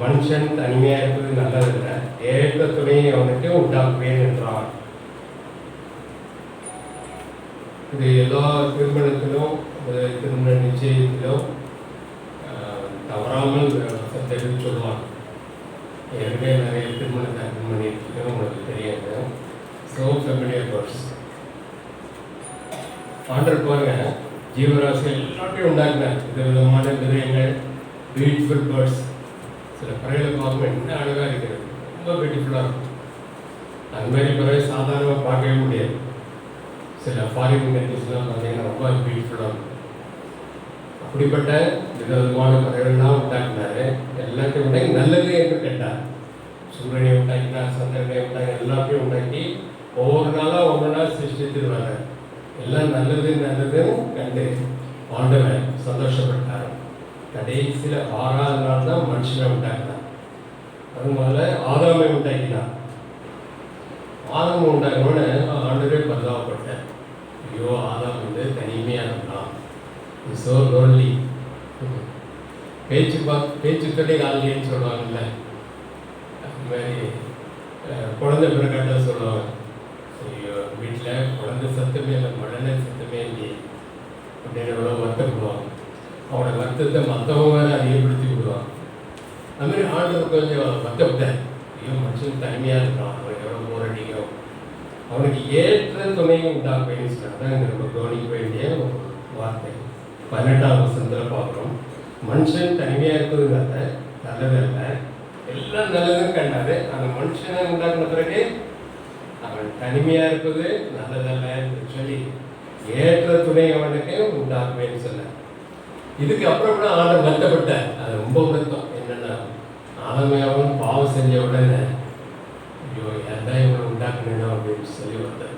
மனுஷன் தனிமையாக இருப்பது நல்லதில்லை, ஏற்ற துணையை அவனுக்கு உண்டாக்குவேன் என்றான். இது எல்லா திருமணத்திலும் திருமண நிச்சயத்திலும் தவறாமல் தெரிவித்து சொல்லுவாங்க. ஏற்கனவே நிறைய திருமணத்தை அட்டன் பண்ணியிருக்கேன், உங்களுக்கு தெரியாது. ஸோ ஃபெமிலியர் வேர்ட்ஸ் ஆண்டர் பாருங்க, ஜீவராசிகள் எல்லாத்தையும் உண்டாக்குனார். விதவிதமான மிருகங்கள், பியூட்டிஃபுல் பேர்ட்ஸ். சில பறவைகளை பார்க்கணும், என்ன அழகாக இருக்கிறது, ரொம்ப பியூட்டிஃபுல்லாக இருக்கும். அது மாதிரி பறவை சாதாரணமாக பார்க்கவே முடியாது. சில ஃபாரின் கண்ட்ரீஸ்லாம் பார்த்தீங்கன்னா ரொம்ப பியூட்டிஃபுல்லாக இருக்கும். அப்படிப்பட்ட விதவிதமான பறவைகள்லாம் உண்டாக்கினாரு. எல்லாத்தையும் உண்டாக்கி நல்லது என்று கேட்டார். சூரியனை உண்டாக்கினார், சந்திரனை உண்டாக்கி, எல்லாத்தையும் உண்டாக்கி ஒவ்வொரு நாளாக ஒவ்வொரு நாள் சிருஷ்டித்து வர்றார். எல்லாம் நல்லது நல்லதுன்னு கண்டு ஆண்டவன் சந்தோஷப்பட்டார். கடைசியில் 6ஆவது நாள் தான் மனுஷனை உண்டாக்கினார். அது முதல்ல ஆதாமை உண்டாக்கினார். ஆதாம் உண்டாக்கினோட ஆண்டவே பரிதாபப்பட்டார். ஐயோ, ஆதாம் வந்து தனிமையாக இருந்தான், ஸோ லோன்லி. பேச்சு தொட்டே காலையின்னு சொல்லுவாங்கல்ல, அது மாதிரி குழந்தை பிறக்காட்ட சொல்லுவாங்க, ஐயோ வீட்டில் குழந்தை சத்தமே இல்லை, மழலை சத்தமே இல்லையே அப்படின்னு எவ்வளோ வருத்தப்படுவாங்க. அவனோட வருத்தத்தை மற்றவங்க வேறு அதிகப்படுத்தி விடுவாங்க. அதுமாதிரி ஆண்டவர் கொஞ்சம் வருத்தப்பட்டார். ஐயோ, மனுஷன் தனிமையாக இருக்கான், அவனுக்கு எவ்வளோ போர் அடிக்கும், அவனுக்கு ஏற்ற துணையை உண்டாக்குவேன்னு சொன்னார். தான் இங்கே ரொம்ப கவனிக்க வேண்டிய ஒரு வார்த்தை. 18ஆம் வசனத்தில் பார்க்குறோம், மனுஷன் தனிமையாக இருப்பதுங்கிறத நல்லதல்ல, எல்லாம் நல்லதுன்னு கண்டாரு. அந்த மனுஷனை உண்டாக்குன பிறகு அவன் தனிமையாக இருப்பது நல்லதல்லன்னு சொல்லி ஏற்ற துணை அவனுக்கு உண்டாக்குவேன்னு சொன்னார். இதுக்கு அப்புறம் கூட ஆண்டவர் வருத்தப்பட்டார். அது ரொம்ப வருத்தம். என்னென்னா, ஆதமையாவும் பாவம் செஞ்ச உடனே ஐயோ ஏன்டா இவனை உண்டாக்குனேனோ அப்படின்னு சொல்லி வந்தார்.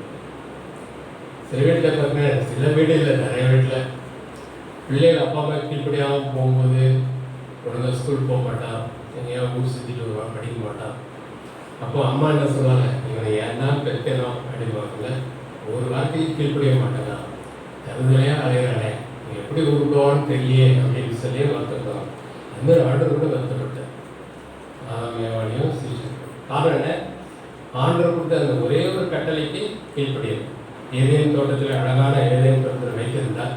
சில வீட்டில் பார்த்தீங்கன்னா, சில வீடு இல்லை, நிறைய வீட்டில் பிள்ளைகள் அப்பா அம்மா கீழ்படியாகவும் போகும்போது குழந்தை ஸ்கூல் போக மாட்டான், எங்கேயாவது ஊர் சுற்றிட்டு வருவான், படிக்க மாட்டான். அப்போ அம்மா என்ன சொல்லுவாங்க, இவனை ஏன்னா பெற்றனோ அப்படின்வாங்கல்ல, ஒரு வார்த்தைக்கு கீழ்படிய மாட்டாங்க, தருதலையாக அலையிறானே, எப்படி உருவான்னு தெரியலையே அப்படின்னு சொல்லி வருத்தப்படுவாங்க. அந்த மாதிரி ஆண்டவர் கூட வருத்தப்பட்டார். ஆதாமையாவையும் காரணம் என்ன, ஆண்டவர் கொடுத்த அந்த ஒரே ஒரு கட்டளைக்கு கீழ்படியது. ஏதேன் தோட்டத்தில், அழகான ஏதேன் தோட்டத்தில் வைத்திருந்தால்,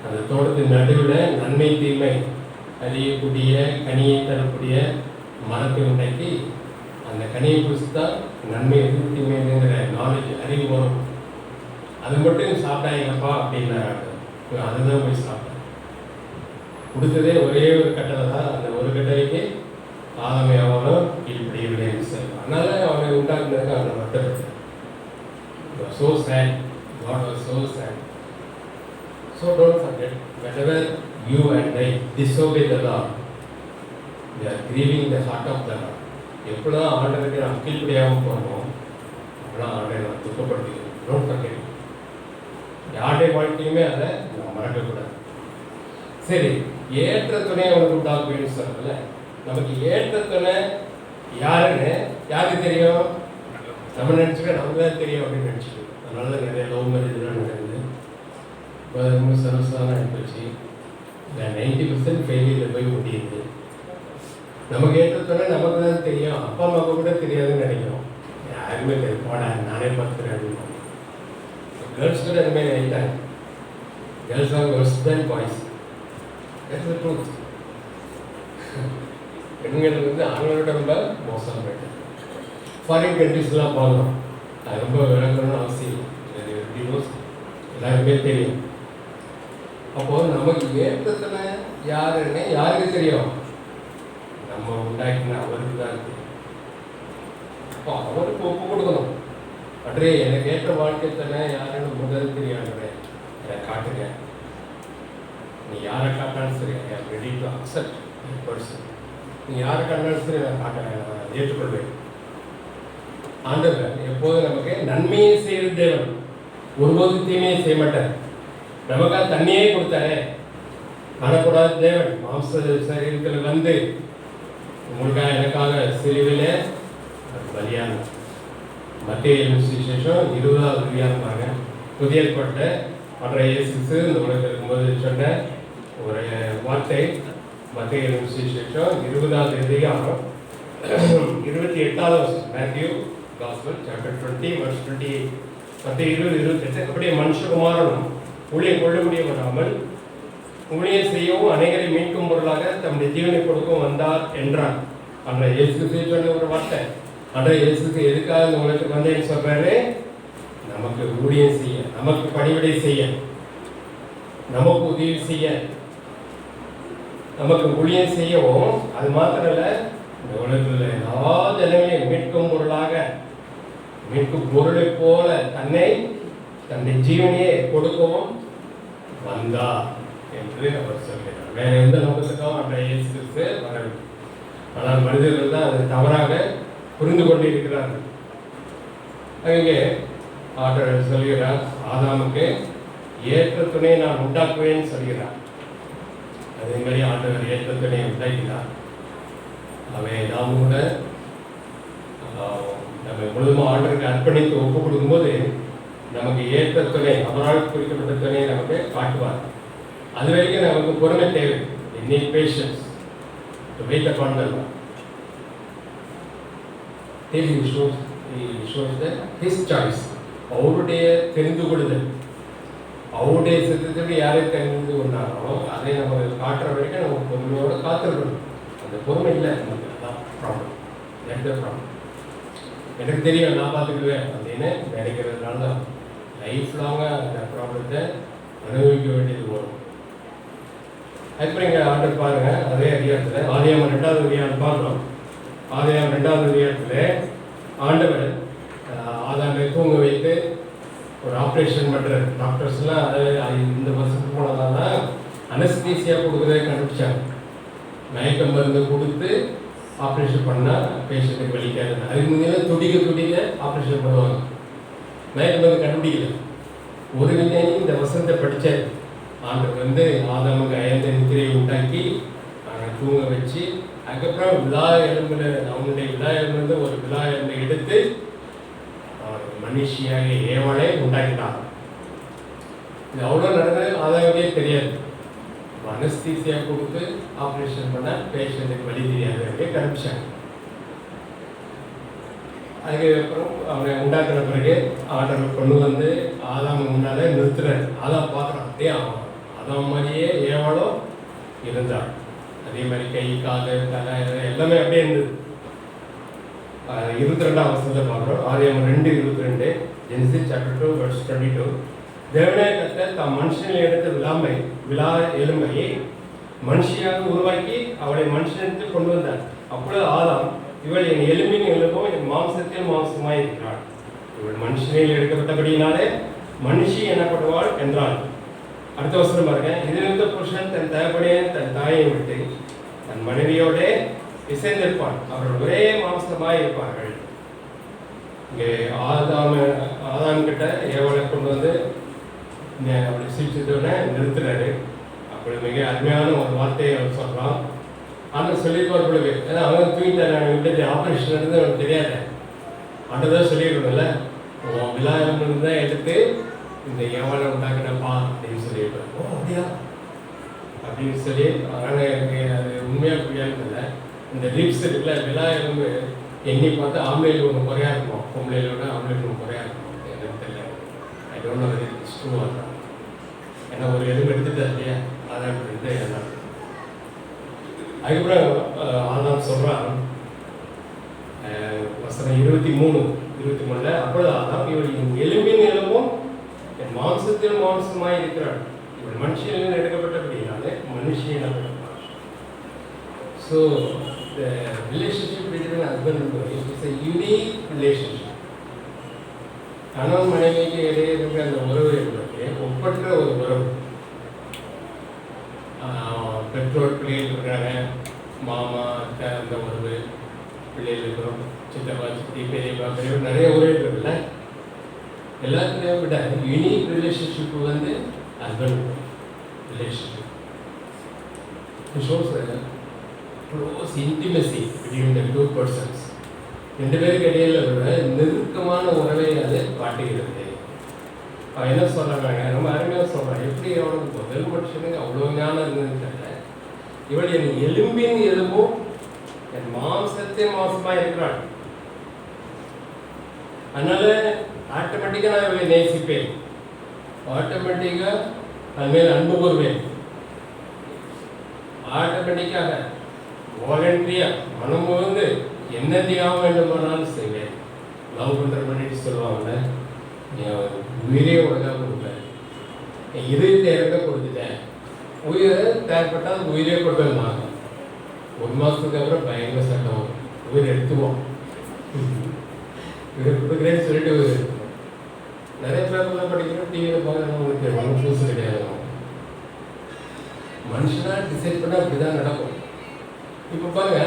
அந்த தோட்டத்தின் நடுவில் நன்மை தீமை அறியக்கூடிய கனியை தரக்கூடிய மரத்தை உண்டாக்கி அந்த கனியை குறித்து நன்மை எது தீமைங்கிற நாலேஜ் அறிவு வரும். அது மட்டும் சாப்பிட்டாங்கப்பா அப்படின்னா அதுதான் போய் சாப்பிட்டேன். கொடுத்ததே ஒரே ஒரு கட்டளை தான். அந்த ஒரு கட்டளைக்கு ஆதாமை அவனும் கீழ்படியவில்லைன்னு சொல்லுவான். அதனால அவனை உண்டாக்குனதுக்கு அவனை வருத்தப்பட்டான். So sad. God was so sad. So don't forget, whenever you and I disobey the Lord, we are grieving the heart of the Lord. எப்படிதான் ஆண்டவருக்கு நாம் கீழ்படியாமல் போகிறோம், அப்படிலாம் ஆண்டை நாம் துக்கப்படுத்திக்கிறோம். Don't forget. யாருடைய வாழ்க்கையுமே அதை நாம் மறக்கக்கூடாது. சரி, ஏற்ற துணை அவனுக்கு உண்டாக்குவேன்னு சொல்கிறதில்ல, நமக்கு ஏற்ற துணை யாருன்னு யாருக்கு தெரியும்? நம்ம நினச்சிக்க நமக்கு தான் தெரியும் அப்படின்னு நினச்சிக்கணும். அதனால தான் நிறைய லவ் மேரேஜ்லாம் நடக்குது. இப்போ ரொம்ப சரசான ஆகிப்போச்சு. இல்லை 90% ஃபெயிலியரில் போய் முடியுது. நமக்கு ஏற்றத்தோட நமக்கு தான் தெரியும், அப்பா அம்மாவுக்கு கூட தெரியாதுன்னு நினைக்கிறோம். யாருமே தெரியும், போட நானே பார்த்துக்கிறேன் அப்படின்னு. கேர்ள்ஸ் கூட இந்த மாதிரி நினைத்தாங்க. Girls are worse than boys. That's the truth. பெண்கள் வந்து ஆண்களோட ரொம்ப மோசம் போயிட்டு ஃபாரின் கண்ட்ரிஸ்லாம் பார்க்குறோம். அது ரொம்ப விளக்கணும்னு அவசியம் இல்லை, எல்லாருமே தெரியும். அப்போது நமக்கு ஏற்றத்தனை யாருன்னு யாருக்கு தெரியும்? நம்ம உண்டாக்கின அவருக்கு தான் தெரியும். அப்போ அவருக்கு ஒப்பு கொடுக்கணும். அன்றே எனக்கு ஏற்ற வாழ்க்கைத்தனை யாருன்னு முதல் தெரியாதுன்றே என்னை காட்டுங்க. நீ யாரை காட்டாலும் சரி, I am ready to accept the person. நீ யாரை காட்டினாலும் சரி, நான் காட்டுறேன், ஏற்றுக்கொள்வேன். ஆண்டவர் எப்போதும் நமக்கு நன்மையை செய்கிற தேவன், ஒருபோதும் தீமையை செய்ய மாட்டார். நமக்காக தண்ணியே கொடுத்தாரே, காணக்கூடாத தேவன் மாம்ச சரீரத்தில் வந்து உங்களுக்காக எனக்காக சிலுவையிலே பலியான மத்திய சுவிசேஷம் 20வது அதிகாரமாக புதிய ஏற்பாட்டை மற்ற இயேசு இந்த உலகத்தில் இருக்கும்போது சொன்ன ஒரு வார்த்தை, மத்திய சுவிசேஷம் 20வது அதிகாரம் 28வது வசனம். Matthew gospel chapter 20 verse 28. மத்திய 20:28. அப்படியே மனுஷகுமாரனும் ஊழியம் கொள்ளும்படி வராமல் ஊழியம் செய்யவும் அநேகரை மீட்கும் பொருளாக தம்முடைய ஜீவனை கொடுக்கவும் வந்தார் என்றார். அன்றைய இயேசு சொன்ன ஒரு வார்த்தை. அன்றைய இயேசுக்கு எதுக்காக இந்த உலகத்துக்கு வந்தேன்னு சொல்றாரு? நமக்கு ஊழியம் செய்ய, நமக்கு பணிவிடை செய்ய, நமக்கு உதவி செய்ய, நமக்கு ஊழியம் செய்யவும். அது மாத்திரம் இல்ல, இந்த உலகத்தில் எல்லா ஜனங்களையும் மீட்கும் பொருளாக, மீட்கும் பொருளை போல தன்னுடைய ஜீவனையே கொடுக்கவும் வந்தார் என்று அவர் சொல்கிறார். வேற எந்த நோக்கத்துக்கும் அன்றைய இயேசு கிறிஸ்து வரவில்லை. ஆனால் மனிதர்கள் தான் அதை தவறாக புரிந்து கொண்டு இருக்கிறார்கள். அங்கே ஆண்டவர் சொல்கிறார், ஆதாமுக்கு ஏற்ற துணையை நான் உண்டாக்குவேன்னு சொல்கிறார். அதே மாதிரி ஆண்டவர் ஏற்ற துணையை உண்டாக்கினார். அவை நாம் கூட நம்ம முழுதும் ஆண்டவருக்கு அர்ப்பணித்து ஒப்பு கொடுக்கும்போது நமக்கு ஏற்ற துணை, அவரால் குறிக்கப்பட்ட துணையை நமக்கு காட்டுவார். அது வரைக்கும் நமக்கு பொறுமை தேவை. Need patience to wait upon the Lord. Till he shows that his choice. அவருடைய தெரிந்து கொள்ளுதல், அவருடைய சித்தத்தோடு யாரை தெரிந்து கொண்டாரோ அதை நம்ம காட்டுற வரைக்கும் நம்ம பொறுமையோடு காத்திருக்கணும். அந்த பொறுமை இல்லை நமக்கு, அதான் ப்ராப்ளம். எந்த ப்ராப்ளம் எனக்கு தெரியும், நான் பார்த்துக்குவேன் அப்படின்னு நினைக்கிறதுனால தான் லைஃப் லாங்காக அந்த ப்ராப்ளத்தை அனுபவிக்க வேண்டியது வரும். அதுக்கப்புறம் இங்கே ஆண்டர் பாருங்க, அதே அதிகாரத்தில் ஆதியாகமம் 2வது அதிகாரம் பார்க்கலாம். ஆதியாகமம் 2வது அதிகாரத்தில் ஆண்டவர் ஆதாமை தூங்க வைத்து ஒரு ஆப்ரேஷன் பண்ணுறாரு. டாக்டர்ஸ்லாம் அதை இந்த வருஷத்துக்கு போனதால அனஸ்தீசியா கொடுக்குறதை கண்டுபிடிச்சாங்க. மயக்க மருந்து கொடுத்து ஆப்ரேஷன் பண்ணால் பேஷண்ட்டுக்கு வலிக்காது. அதுக்கு முன்னே துடிக்க ஆப்ரேஷன் பண்ணுவாங்க. மயக்க மருந்து கண்டுபிடிக்கல. ஒரு விஞ்ஞானி இந்த வசனத்தை படித்தார். ஆண்டவர் ஆதாமுக்கு அயர்ந்த நித்திரையை உண்டாக்கி அவனை தூங்க வச்சு, அதுக்கப்புறம் விழா எலும்புல அவனுடைய விழா எலும்பு ஒரு விழா எலும்பை எடுத்து அவனுக்கு மனுஷியாக ஏவலை உண்டாக்கிட்டான். இது அவ்வளோ நடந்தது ஆதாமுக்கே தெரியாது. அனஸ்தீசியா கொடுத்து ஆப்ரேஷன் பண்ண பேஷண்ட்டுக்கு வலி தெரியாது அப்படியே கண்டுபிடிச்சாங்க. அதுக்கப்புறம் அவனை உண்டாக்குற பிறகு ஆண்டவர் கொண்டு வந்து ஆதாம் முன்னாலே நிறுத்துறாரு. ஆதாம் பார்க்குறான், அப்படியே ஆதாம் மாதிரியே ஏவலோ இருந்தாள். அதே மாதிரி கை, காது, தலை எல்லாமே அப்படியே இருந்தது. 22ஆம் வசனத்தை பார்க்குறோம். ஆதியாகமம் 2:22. Genesis chapter 2 verse 22. தேவனே கர்த்தர் தாம் மனுஷனில் எடுத்த விழா எலும்பை மனுஷியாக உருவாக்கி அவளை மனுஷனுக்கு கொண்டு வந்தார். அப்பொழுது ஆதாம், இவள் என் எலும்பின் எலும்பும் என் மாம்சத்தில் மாம்சமாய் இருக்கிறாள். இவள் மனுஷனில் எடுக்கப்பட்டபடியினாலே மனுஷி எனப்படுவாள் என்றாள். அடுத்த வசனம் பாருங்க. இதிலிருந்த புருஷன் தன் தகப்பனையும் தன் தாயை விட்டு தன் மனைவியோட இசைந்திருப்பான், அவர்கள் ஒரே மாம்சமாய் இருப்பார்கள். இங்கே ஆதாம் கிட்ட ஏவலை கொண்டு வந்து அப்படி சிரிச்சதோட நிறுத்துறாரு. அப்படி மிக அருமையான ஒரு வார்த்தையை அவர் சொல்றான். ஆனால் சொல்லியிருப்பார் பொழுது, ஏன்னா அவன் தூங்கிட்டார், விட்டு ஆப்ரேஷன் இருந்து அவனுக்கு தெரியாது. அன்றதான் சொல்லியிருக்கணும்ல, விழாவிலிருந்து தான் எடுத்து இந்த ஏவலை உண்டாக்கினப்பா அப்படின்னு சொல்லியிருப்பார். ஓ அப்படியா அப்படின்னு சொல்லி, ஆனால் எனக்கு அது உண்மையாக புரியாதுல்ல. இந்த லிப்ஸ் இருக்குல்ல, விழா எலும்பு எண்ணி பார்த்து ஆம்பளையில் ஒன்று குறையா இருக்கும், பொம்பளையிலோட ஆம்பளையில் ஒன்று குறையா இருக்கும். எனக்கு தெரியல, I don't know very true R not. ஏன்னா ஒரு எலும்பு எடுத்துட்டா இல்லையா, அதான் எடுத்து எல்லாம். அதுக்கப்புறம் ஆதாம் சொல்கிறான், வசனம் 23. அப்பொழுது ஆதாம், இவள் எலும்பின் எலும்பும் என் மாம்சத்தில் மாம்சமாய் இருக்கிறாள். இவள் மனுஷனில் எடுக்கப்பட்டபடினாலே மனுஷியை நான். So the relationship between husband and wife is a unique relationship. கணவன் மனைவிக்கு இடையே இருக்கிற அந்த உறவு என்பது ஒப்பற்ற ஒரு உறவு. பெற்றோர் பிள்ளைகள் இருக்கிறாங்க, மாமா அத்தை அந்த உறவு, பிள்ளைகள் இருக்கிறோம், சித்தப்பா சித்தி பெரியப்பா பெரியவர், நிறைய உறவு இருக்குல்ல. எல்லாத்துலேயும் விட unique relationship husband relationship. Shows close intimacy between the two persons. ரெண்டு பேருக்கு இடையில உள்ள நெருக்கமான உறவை அது காட்டுகிறது. அவன் என்ன சொல்றாங்க, ரொம்ப அருமையாக சொல்றான். எப்படி அவனுக்கு முதல் மனுஷனுக்கு அவ்வளோ ஞானம் இருந்ததுன்னு தெரியல, இவள் என் எலும்பின் எலும்பும் என் மாம்சத்தின் மாம்சமாக இருக்கிறாள். அதனால ஆட்டோமேட்டிக்காக நான் இவளை நேசிப்பேன், ஆட்டோமேட்டிக்காக அது மேல் அன்பு கூறுவேன், ஆட்டோமேட்டிக்காக வாலண்டரியா மனம் வந்து என்ன தியாகம் வேண்டுமானாலும் செய்வேன். லவ் பண்ணுற பண்ணிட்டு சொல்லுவாங்கல்ல, உயிரே உலகாக கொடுக்கல, இதயத்தை இறக்க கொடுத்துட்டேன், உயிரை தேவைப்பட்டால் உயிரே கொடுக்கலாங்க. 1 மாதத்துக்கு அப்புறம் பயங்கர சட்டம், உயிர் எடுத்துவோம், உயிரை கொடுக்குறேன்னு சொல்லிட்டு உயிர் எடுத்துவோம். நிறைய பேர் படிக்கிறோம், டிவியில் பார்க்குறோம், உங்களுக்கு ஒன்றும் புதுசு கிடையாது. மனுஷனாக டிசைட் பண்ணால் அப்படி தான் நடக்கும். இப்போ பாருங்க,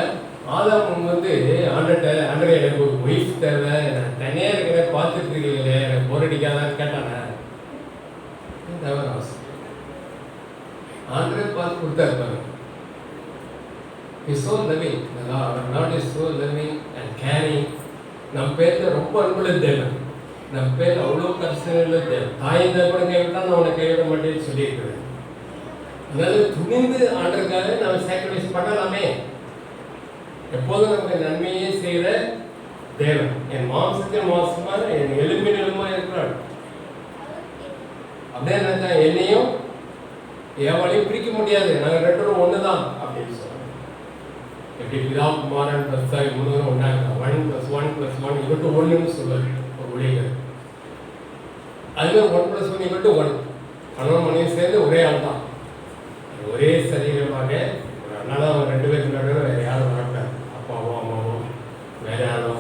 ஆதாம் வந்து ஆண்டரை எனக்கு ஒரு ஒய்ஃப் தேவை, நான் தனியாக இருக்கிறேன், பார்த்துட்டு இருக்கீங்களே, எனக்கு போர் அடிக்காதான்னு கேட்டானே, தவிர அவசியம் ஆண்டரை பார்த்து கொடுத்தாரு பாருங்க. இஸ் ஸோ லவ்விங், அவர் not is so loving and caring. நம்ம பேரில் ரொம்ப அன்புள்ள தேவன், நம்ம பேர் அவ்வளோ கஷ்டம் தேவன். தாய் கூட கைவிட்டா நான் உனக்கு கைவிட மாட்டேன்னு சொல்லியிருக்கிறேன். அதனால துணிந்து ஆண்டருக்காக நம்ம சாக்ரிஃபைஸ் பண்ணலாமே. எப்போதும் நமக்கு நன்மையே செய்கிற தேவன், என் மாம்சத்தின் மாம்சமாக என் எலும்பின் எலும்பாக இருக்கிறாள். அப்படியே நினைச்சா என்னையும் எவளையும் பிரிக்க முடியாது, நாங்கள் 2 பேரும் ஒன்று தான் அப்படின்னு சொல்லுவோம். எப்படி பிதா குமாரன் + 3 ஒன்றாங்க, 1 + 1 + 1 = 1ன்னு சொல்லுவார் ஒரு ஊழியர். அதுவே 1 + 1 = 1. கணவன் மனைவி சேர்ந்து ஒரே ஆள் தான், ஒரே சரீரமாக. அதனால அவங்க 2 பேருக்கு நடுவில் வேறு யாரும் வரட்டார், அப்பாவோ அம்மாவோ வேறு யாரோ,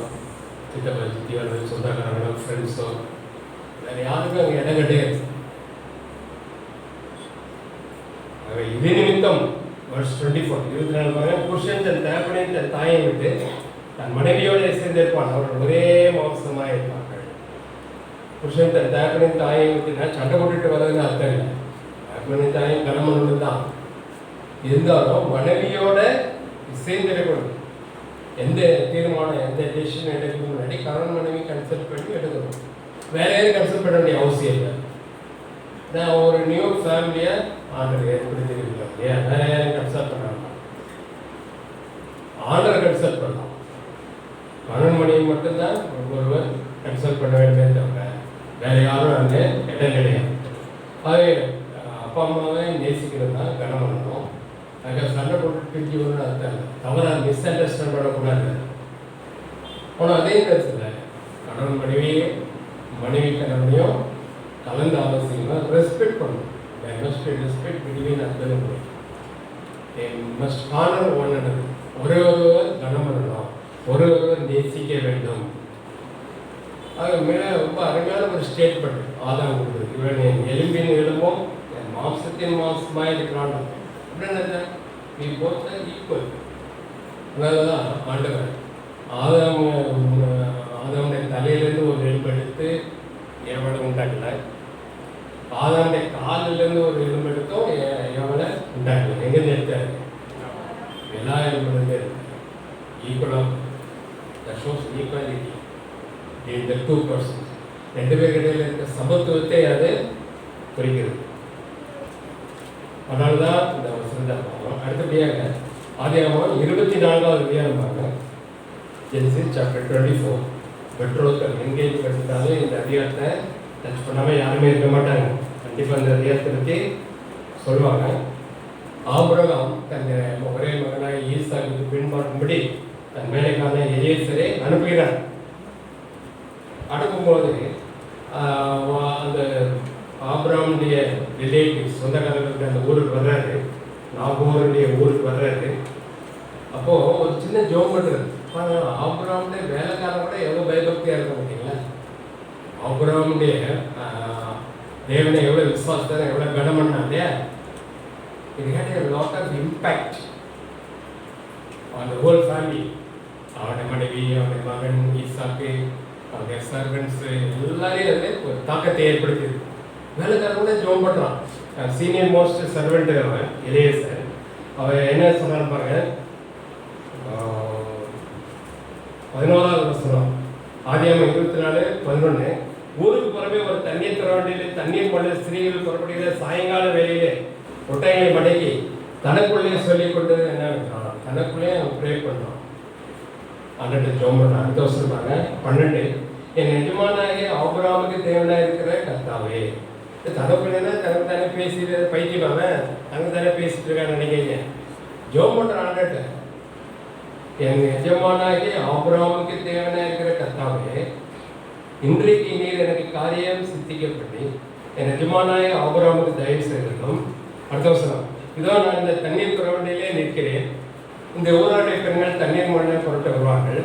சித்தப்பா சித்தியோ அல்லது சொந்தக்காரங்களோ ஃப்ரெண்ட்ஸோ வேறு யாருக்கும் அங்கே இடம் கிடையாது. இது நிமித்தம் verse 24 24 புருஷன் தன் தகப்பனையும் தன் தாயை விட்டு தன் மனைவியோடு சேர்ந்திருப்பான், அவர்கள் ஒரே மாம்சமாக இருப்பார்கள். புருஷன் தன் தகப்பனையும் தாயை விட்டுனா சண்டை போட்டுட்டு வர்றதுன்னு அர்த்தம் இல்லை. தகப்பனையும் தாயும் கணவனோடு தான் இருந்தாலும் மனைவியோட சேர்ந்திருக்கணும். எந்த தீர்மானம் எந்த டெசிஷன் எடுக்கணும் முன்னாடி கணவன் மனைவி கன்சல்ட் பண்ணி எடுக்கணும். வேற யாரும் கன்சல்ட் பண்ண வேண்டிய அவசியம் இல்லை. நான் ஒரு நியூ ஃபேமிலியை ஆண்டர் ஏற்படுத்திருக்கோம், ஏன் வேற யாரும் கன்சல்ட் பண்ணலாம், ஆண்டர் கன்சல்ட் பண்ணலாம். கணவன் மனைவி மட்டும்தான் ஒருவர் கன்சல்ட் பண்ண வேண்டிய தவிர வேற யாரும் அங்கே இடம் கிடையாது. அது அப்பா அம்மாவை நேசிக்கிறது தான் கணவனும். அதுக்காக சண்டை போட்டு பிரிஞ்சு ஒன்று அர்த்தம் இல்லை, தவறாக மிஸ் அண்டர்ஸ்டாண்ட் பண்ணக்கூடாது. ஆனால் அதே நேரத்தில் கணவன் மனைவி கணவனையும் கலந்து ஆலோசிக்கணும், ரெஸ்பெக்ட் பண்ணணும். They must respect between husband and wife. They must honor one another. ஒருவர் கனம் பண்ணணும், ஒருவர் நேசிக்க வேண்டும். அது மேலே ரொம்ப அருமையான ஒரு ஸ்டேட்மெண்ட் ஆதாம் கொடுக்குது. இவன் என் எலும்பின் எலும்பும் என் மாம்சத்தின் மாம்சமாக இருக்கிறான் அப்படின்னு ஈக்குவல். அதனால தான் ஆண்டவர் ஆதாமுடைய தலையிலேருந்து ஒரு எலும்பு எடுத்து எவனை உண்டாக்கல, ஆதாமுடைய காலிலேருந்து ஒரு எலும்பு எடுத்தோம் எவனை உண்டாக்கல. எங்கேருந்து எடுத்தாரு? எல்லா எலும்புலேருந்து எடுத்தார். ஈக்குவலாக that shows equality in the two persons. 2 பேர் இடையில இருக்க சமத்துவத்தை அது குறிக்கிறது. அதனால தான் இந்த வசனத்தை பார்க்கணும். அடுத்தபடியாக ஆதியாகமம் 24வது அதிகாரம் பார்க்கணும். Genesis chapter 24. பெட்ரோல் எங்கேஜ் பண்ணிட்டாலே இந்த அதிகாரத்தை டச் பண்ணாமல் யாருமே இருக்க மாட்டாங்க. கண்டிப்பாக இந்த அதிகாரத்தை பற்றி சொல்லுவாங்க. ஆபிரகாம் தன் ஒரே மகனாக ஈசாக்கு பின்பாடும்படி தன் வேலைக்கான எலியேசரை அனுப்புகிறார். அனுப்பும்போது அந்த ஆபிரகாமுடைய ரிலேட்டிவ்ஸ் சொந்தக்காரர்களுக்கு அந்த ஊருக்கு வர்றாரு, நாகோருடைய ஊருக்கு வர்றாரு. அப்போது ஒரு சின்ன ஜோம் பண்ணுறது. ஆபிரகாமுடைய வேலைக்காரன் கூட எவ்வளோ பயபக்தியாக இருக்க மாட்டீங்களா? ஆபிரகாமுடைய தேவனை எவ்வளோ விசுவாசத்தை எவ்வளோ கனம் பண்ணா இல்லையா? It had a lot of impact on the whole family. அவனுடைய மனைவி, அவனுடைய மகன் ஈசாக்கு, அவனுடைய சர்வன்ஸ் எல்லாரையும் அது ஒரு தாக்கத்தை ஏற்படுத்தியது. வேலைக்காரன் கூட ஜோம் பண்ணுறான். சீனியர் மோஸ்ட் சர்வெண்ட் அவன் எலியேசர். அவன் என்ன சொன்னான்னு பாருங்க, 11வது வசனம் ஆதியாகமம் 24:11. ஊருக்கு புறமே ஒரு தண்ணீர் திறவண்டியில் தண்ணீர் கொண்ட ஸ்திரீகள் புறப்படுகிற சாயங்கால வேளையிலே ஒட்டகங்களை மடக்கி தனக்குள்ளேயே சொல்லிக்கொண்டு என்ன தனக்குள்ளேயே அவன் ப்ரே பண்ணான். அன்றைட்டு ஜோம் பண்ணான். அடுத்த வருஷம் தாங்க 12 என் எஜமானாகிய ஆபிரகாமுக்கு தேவனாக இருக்கிற கர்த்தாவே. தனக்குள்ளே தனக்கு தானே பேசி பைத்தியமாவன் தனக்கு தானே பேசிட்டு இருக்கான்னு நினைக்கிறீங்க. ஜோம் பண்ற ஆண்டுகிட்ட என் எஜமானாகிய ஆபிரகாமுக்கு தேவனாக இருக்கிற கர்த்தாவே, இன்றைக்கு நீர் எனக்கு காரியம் சித்திக்கப்பட்டு என் எஜமானாகிய ஆபிரகாமுக்கு தயவு செய்ததும். அடுத்த வருஷம் இதோ நான் இந்த தண்ணீர் புறவண்டியிலே நிற்கிறேன். இந்த ஊராடைய பெண்கள் தண்ணீர் மண்ணை புரட்ட வருவார்கள்.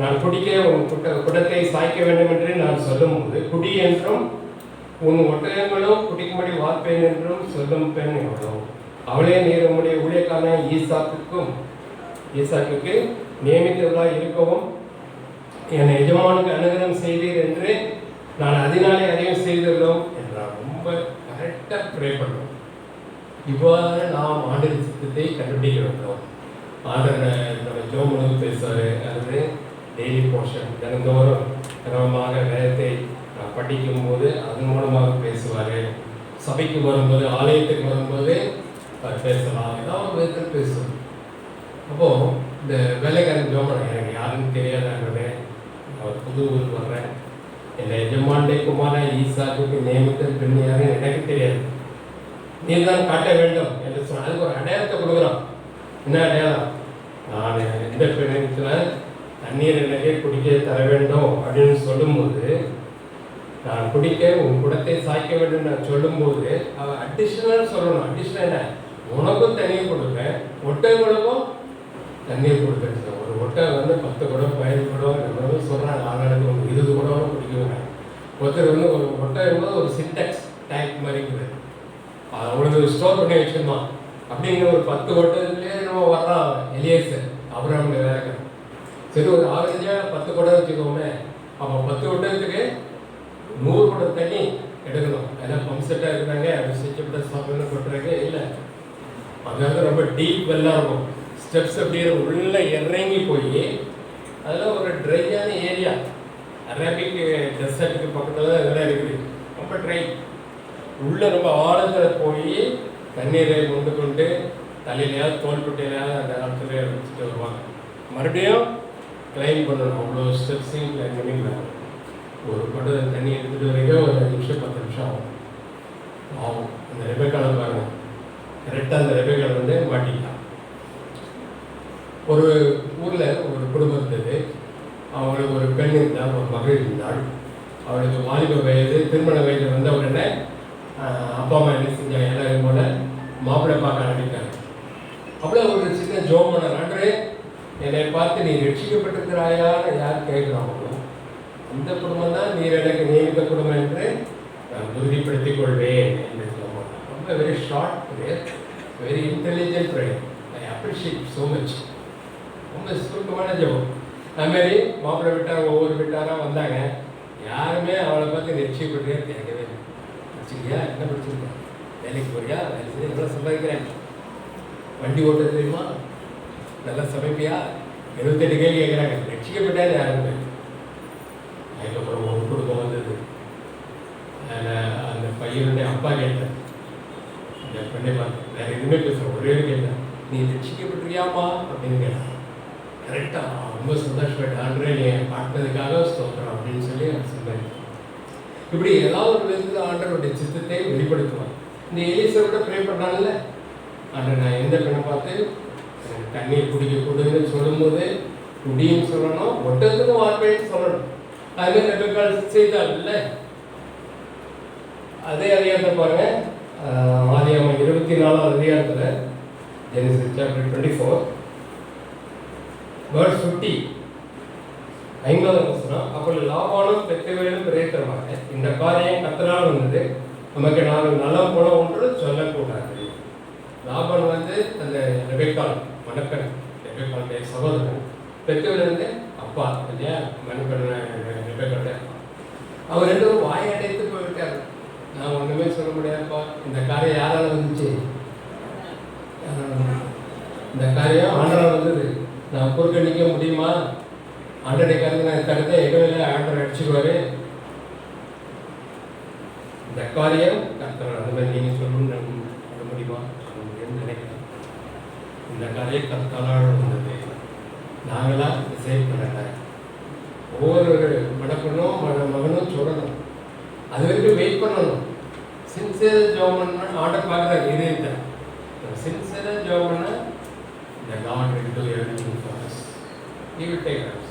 நான் குடிக்க உன் குடத்தை சாய்க்க வேண்டும் என்று நான் சொல்லும்போது, குடி என்றும் உன் ஒட்டகங்களும் குடிக்கும்படி வார்ப்பேன் என்றும் சொல்லும் பெண் எவ்வளோ? அவளே நீர் உம்முடைய ஊழியக்கான ஈசாக்குக்கு நியமித்தவர்களாக இருக்கவும் என் எஜமானுக்கு அனுகிரகம் செய்தீர் என்று நான் அதனாலே அறிவு செய்துள்ளோம் என்றார். ரொம்ப கரெக்டாக ப்ரே பண்ணோம். இவ்வாறு நாம் ஆண்டவர் சித்தத்தை கண்டுபிடிக்க வேண்டும். ஆண்டவர் நம்ம ஜோம் பேசுவார். அது டெய்லி போர்ஷன் தினந்தோறும் கிரமமாக வேதத்தை படிக்கும்போது அதன் மூலமாக பேசுவார். சபைக்கு வரும்போது ஆலயத்துக்கு வரும்போது பேசலாம், ஏதாவது ஒரு விதத்தில் பேசுவோம். அப்போது இந்த வேலைக்காரன் ஜோமனை எனக்கு யாருன்னு தெரியாதாங்கன்னு அவர் புது ஊருக்கு வர்றேன். என் எஜமாண்டே குமார ஈசாக்கு நியமித்த பெண் யாருன்னு எனக்கு தெரியாது, நீர் தான் காட்ட வேண்டும் என்று சொன்ன. அதுக்கு ஒரு அடையாளத்தை கொடுக்குறோம். என்ன அடையாளம்? நான் எந்த பெண்ணில் தண்ணீர் எனக்கு குடிக்க தர வேண்டும் அப்படின்னு சொல்லும்போது, நான் குடிக்க உன் குடத்தை சாய்க்க வேண்டும் நான் சொல்லும்போது அவள் அடிஷ்னலாக சொல்லணும். அடிஷ்னல் என்ன? உனக்கும் தண்ணீர் கொடுப்பேன், ஒட்டகங்களுக்கும் தண்ணீர் கொடுப்பேன். ஒரு ஒட்டகம் 10 குடம் 15 குடம் நம்ம சொல்கிறாங்க. ஆளுநருக்கு ஒரு 20 குடம் குடிக்குவாங்க. ஒருத்தர் ஒரு ஒட்டகம் ஒரு சின்டெக்ஸ் டேங்க் மாதிரி இருக்குது. அவனுக்கு ஸ்டோர் பண்ணி வச்சுருந்தான். அப்படிங்கிற ஒரு 10 ஒட்டகத்துலேயே நம்ம வர்றான் எலியேசர் அபிரகாமுடைய வேலைக்காரன். சரி, ஒரு ஆவரேஜாக 10 குடம் வச்சுக்கோமே. அப்போ 10 ஒட்டகத்துக்கு 100 குடம் தண்ணி எடுக்கணும். எல்லாம் பம்ப் செட்டாக இருக்கிறாங்க, அது சுவிட்சப்பட்ட சாப்பிட்னு கொட்டுறாங்க. இல்லை, அது ரொம்ப டீப் வெல்லாக இருக்கும். ஸ்டெப்ஸ் அப்படியே உள்ளே இறங்கி போய் அதெல்லாம் ஒரு ட்ரையான ஏரியா. அரபிக் டெசர்ட்டுக்கு பக்கத்தில் தான் இதெல்லாம் இருக்குது. ரொம்ப ட்ரை. உள்ளே ரொம்ப ஆழத்தில் போய் தண்ணீரை கொண்டு தலையிலையாவது தோல்பட்டையிலையாவது அந்த இடத்துல வச்சுட்டு வருவாங்க. மறுபடியும் கிளைம் பண்ணணும். அவ்வளோ ஸ்டெப்ஸையும் கிளைம் பண்ணிக்கலாம். ஒரு குடம் தண்ணி எடுத்துகிட்டு வரைக்கும் ஒரு 5 நிமிஷம் 10 நிமிஷம் ஆகும். அந்த ரெபேக்கால பாருங்க, கரெக்டாக அந்த ரெபேக்கால மாட்டிக்கலாம். ஒரு ஊரில் ஒரு குடும்பம் இருந்தது. அவங்களுக்கு ஒரு பெண் இருந்தால், ஒரு மகள் இருந்தாள். அவளுக்கு வாலிப வயது, திருமண வயது உடனே அப்பா அம்மா என்ன செஞ்சாங்க, எல்லாரும் போல மாப்பிள்ளை பார்க்க ஆரம்பித்தாங்க. அப்படியே ஒரு சின்ன ஜோம் பண்ண நன்றே என்னை பார்த்து நீ ரட்சிக்கப்பட்டிருக்கிறாயான்னு யார் கேட்குறாங்களோ அந்த குடும்பம் தான் நீர் எனக்கு நியமித்த குடும்பம் என்று நான் உறுதிப்படுத்திக் கொள்வேன் என்று சொல்லுவாங்க. ரொம்ப very short prayer, very intelligent prayer. I appreciate so much. ரொம்ப சுருக்கமான ஜபம். அதுமாரி மாப்பிள்ளை விட்டார், ஒவ்வொரு விட்டாராக வந்தாங்க. யாருமே அவளை பார்த்து ரட்சிக்கப்பட்டியா கேட்கவே இல்லை. படிச்சிருக்கியா, என்ன படிச்சிருக்கேன், வேலைக்கு போறியா, வேலை செய்ய நல்லா சம்பாதிக்கிறேன், வண்டி ஓட்ட தெரியுமா, நல்லா சமைப்பியா, 78 கேள்வி கேட்குறாங்க. ரட்சிக்கப்பட்டாரு யாருமே. அதுக்கப்புறம் ஒரு குடும்பம் வந்தது. அந்த பையனுடைய அப்பா கேட்டேன், அந்த பெண்ணை பார்த்து வேற எதுவுமே பேசுகிறேன், ஒரே கேட்டேன், நீ ரட்சிக்கப்பட்டிருக்கியாமா அப்படின்னு கேட்டான். கரெக்டாக ரொம்ப சந்தோஷப்பட்டு ஆண்டரே நீ காட்டினதுக்காக ஸ்தோத்திரம் அப்படின்னு சொல்லி அவர் சொன்னார். இப்படி ஏதாவது ஒரு விதத்தில் ஆண்டவருடைய சித்தத்தை வெளிப்படுத்துவார். இந்த எலிசரோட ப்ரே பண்ணாங்கல்ல, ஆண்டர் நான் எந்த பெண்ணை பார்த்து தண்ணீர் குடிக்க கொடுன்னு சொல்லும்போது குடின்னு சொல்லணும், ஒட்டத்துக்கும் வார்த்தைன்னு சொல்லணும். அதுமாதிரி ரெபெக்காள் செய்தால் இல்லை. அதே அதிகாரத்தை பாருங்க, ஆதியாகமம் 24வது அதிகாரத்தில் ஜெனசிஸ் சாப்டர் 24 verse 50 50வது வசனம். அப்பொழுது லாபானும் பெத்துவேலும் பிரேத்தமாக இந்த காரியம் கர்த்தரால் வந்தது, நமக்கு நாங்கள் நலம் போன ஒன்று சொல்லக்கூடாது. லாபான் அந்த ரெபெக்காள் மணப்பெண், ரெபெக்காளுடைய சகோதரன். பெத்துவேல் அப்பா இல்லையா, மணப்பெண் ரெபெக்காளுடைய அப்பா. அவர் 2 பேரும் வாய் அடைத்து போய்விட்டார். நான் ஒன்றுமே சொல்ல முடியாதுப்பா, இந்த காரியம் யாரால வந்துச்சு, இந்த காரியம் ஆண்டரால் வந்தது, நான் குறுக்க நிற்க முடியுமா, ஆண்டரை கருத்து நான் தடுத்த எங்களை ஆண்டரை அடிச்சுக்குவாரு, இந்த காரியம் கர்த்தர் அந்த மாதிரி நீங்கள் சொல்லணும்னு சொல்ல முடியுமா, சொல்ல முடியும்னு நினைக்கிறேன். இந்த கதை கற்காலால் வந்தது. நாங்களாம் டிசைட் பண்ணலை. ஒவ்வொரு மணப்பெண்ணும் மகனும் சொல்லணும். அது வரைக்கும் வெயிட் பண்ணணும். சின்சியராக ஜோம் பண்ணால் ஆர்டர் பார்க்குறாரு. இதே தான் சின்சியராக ஜோம் பண்ணால் the Lord will do everything for us. He will take us.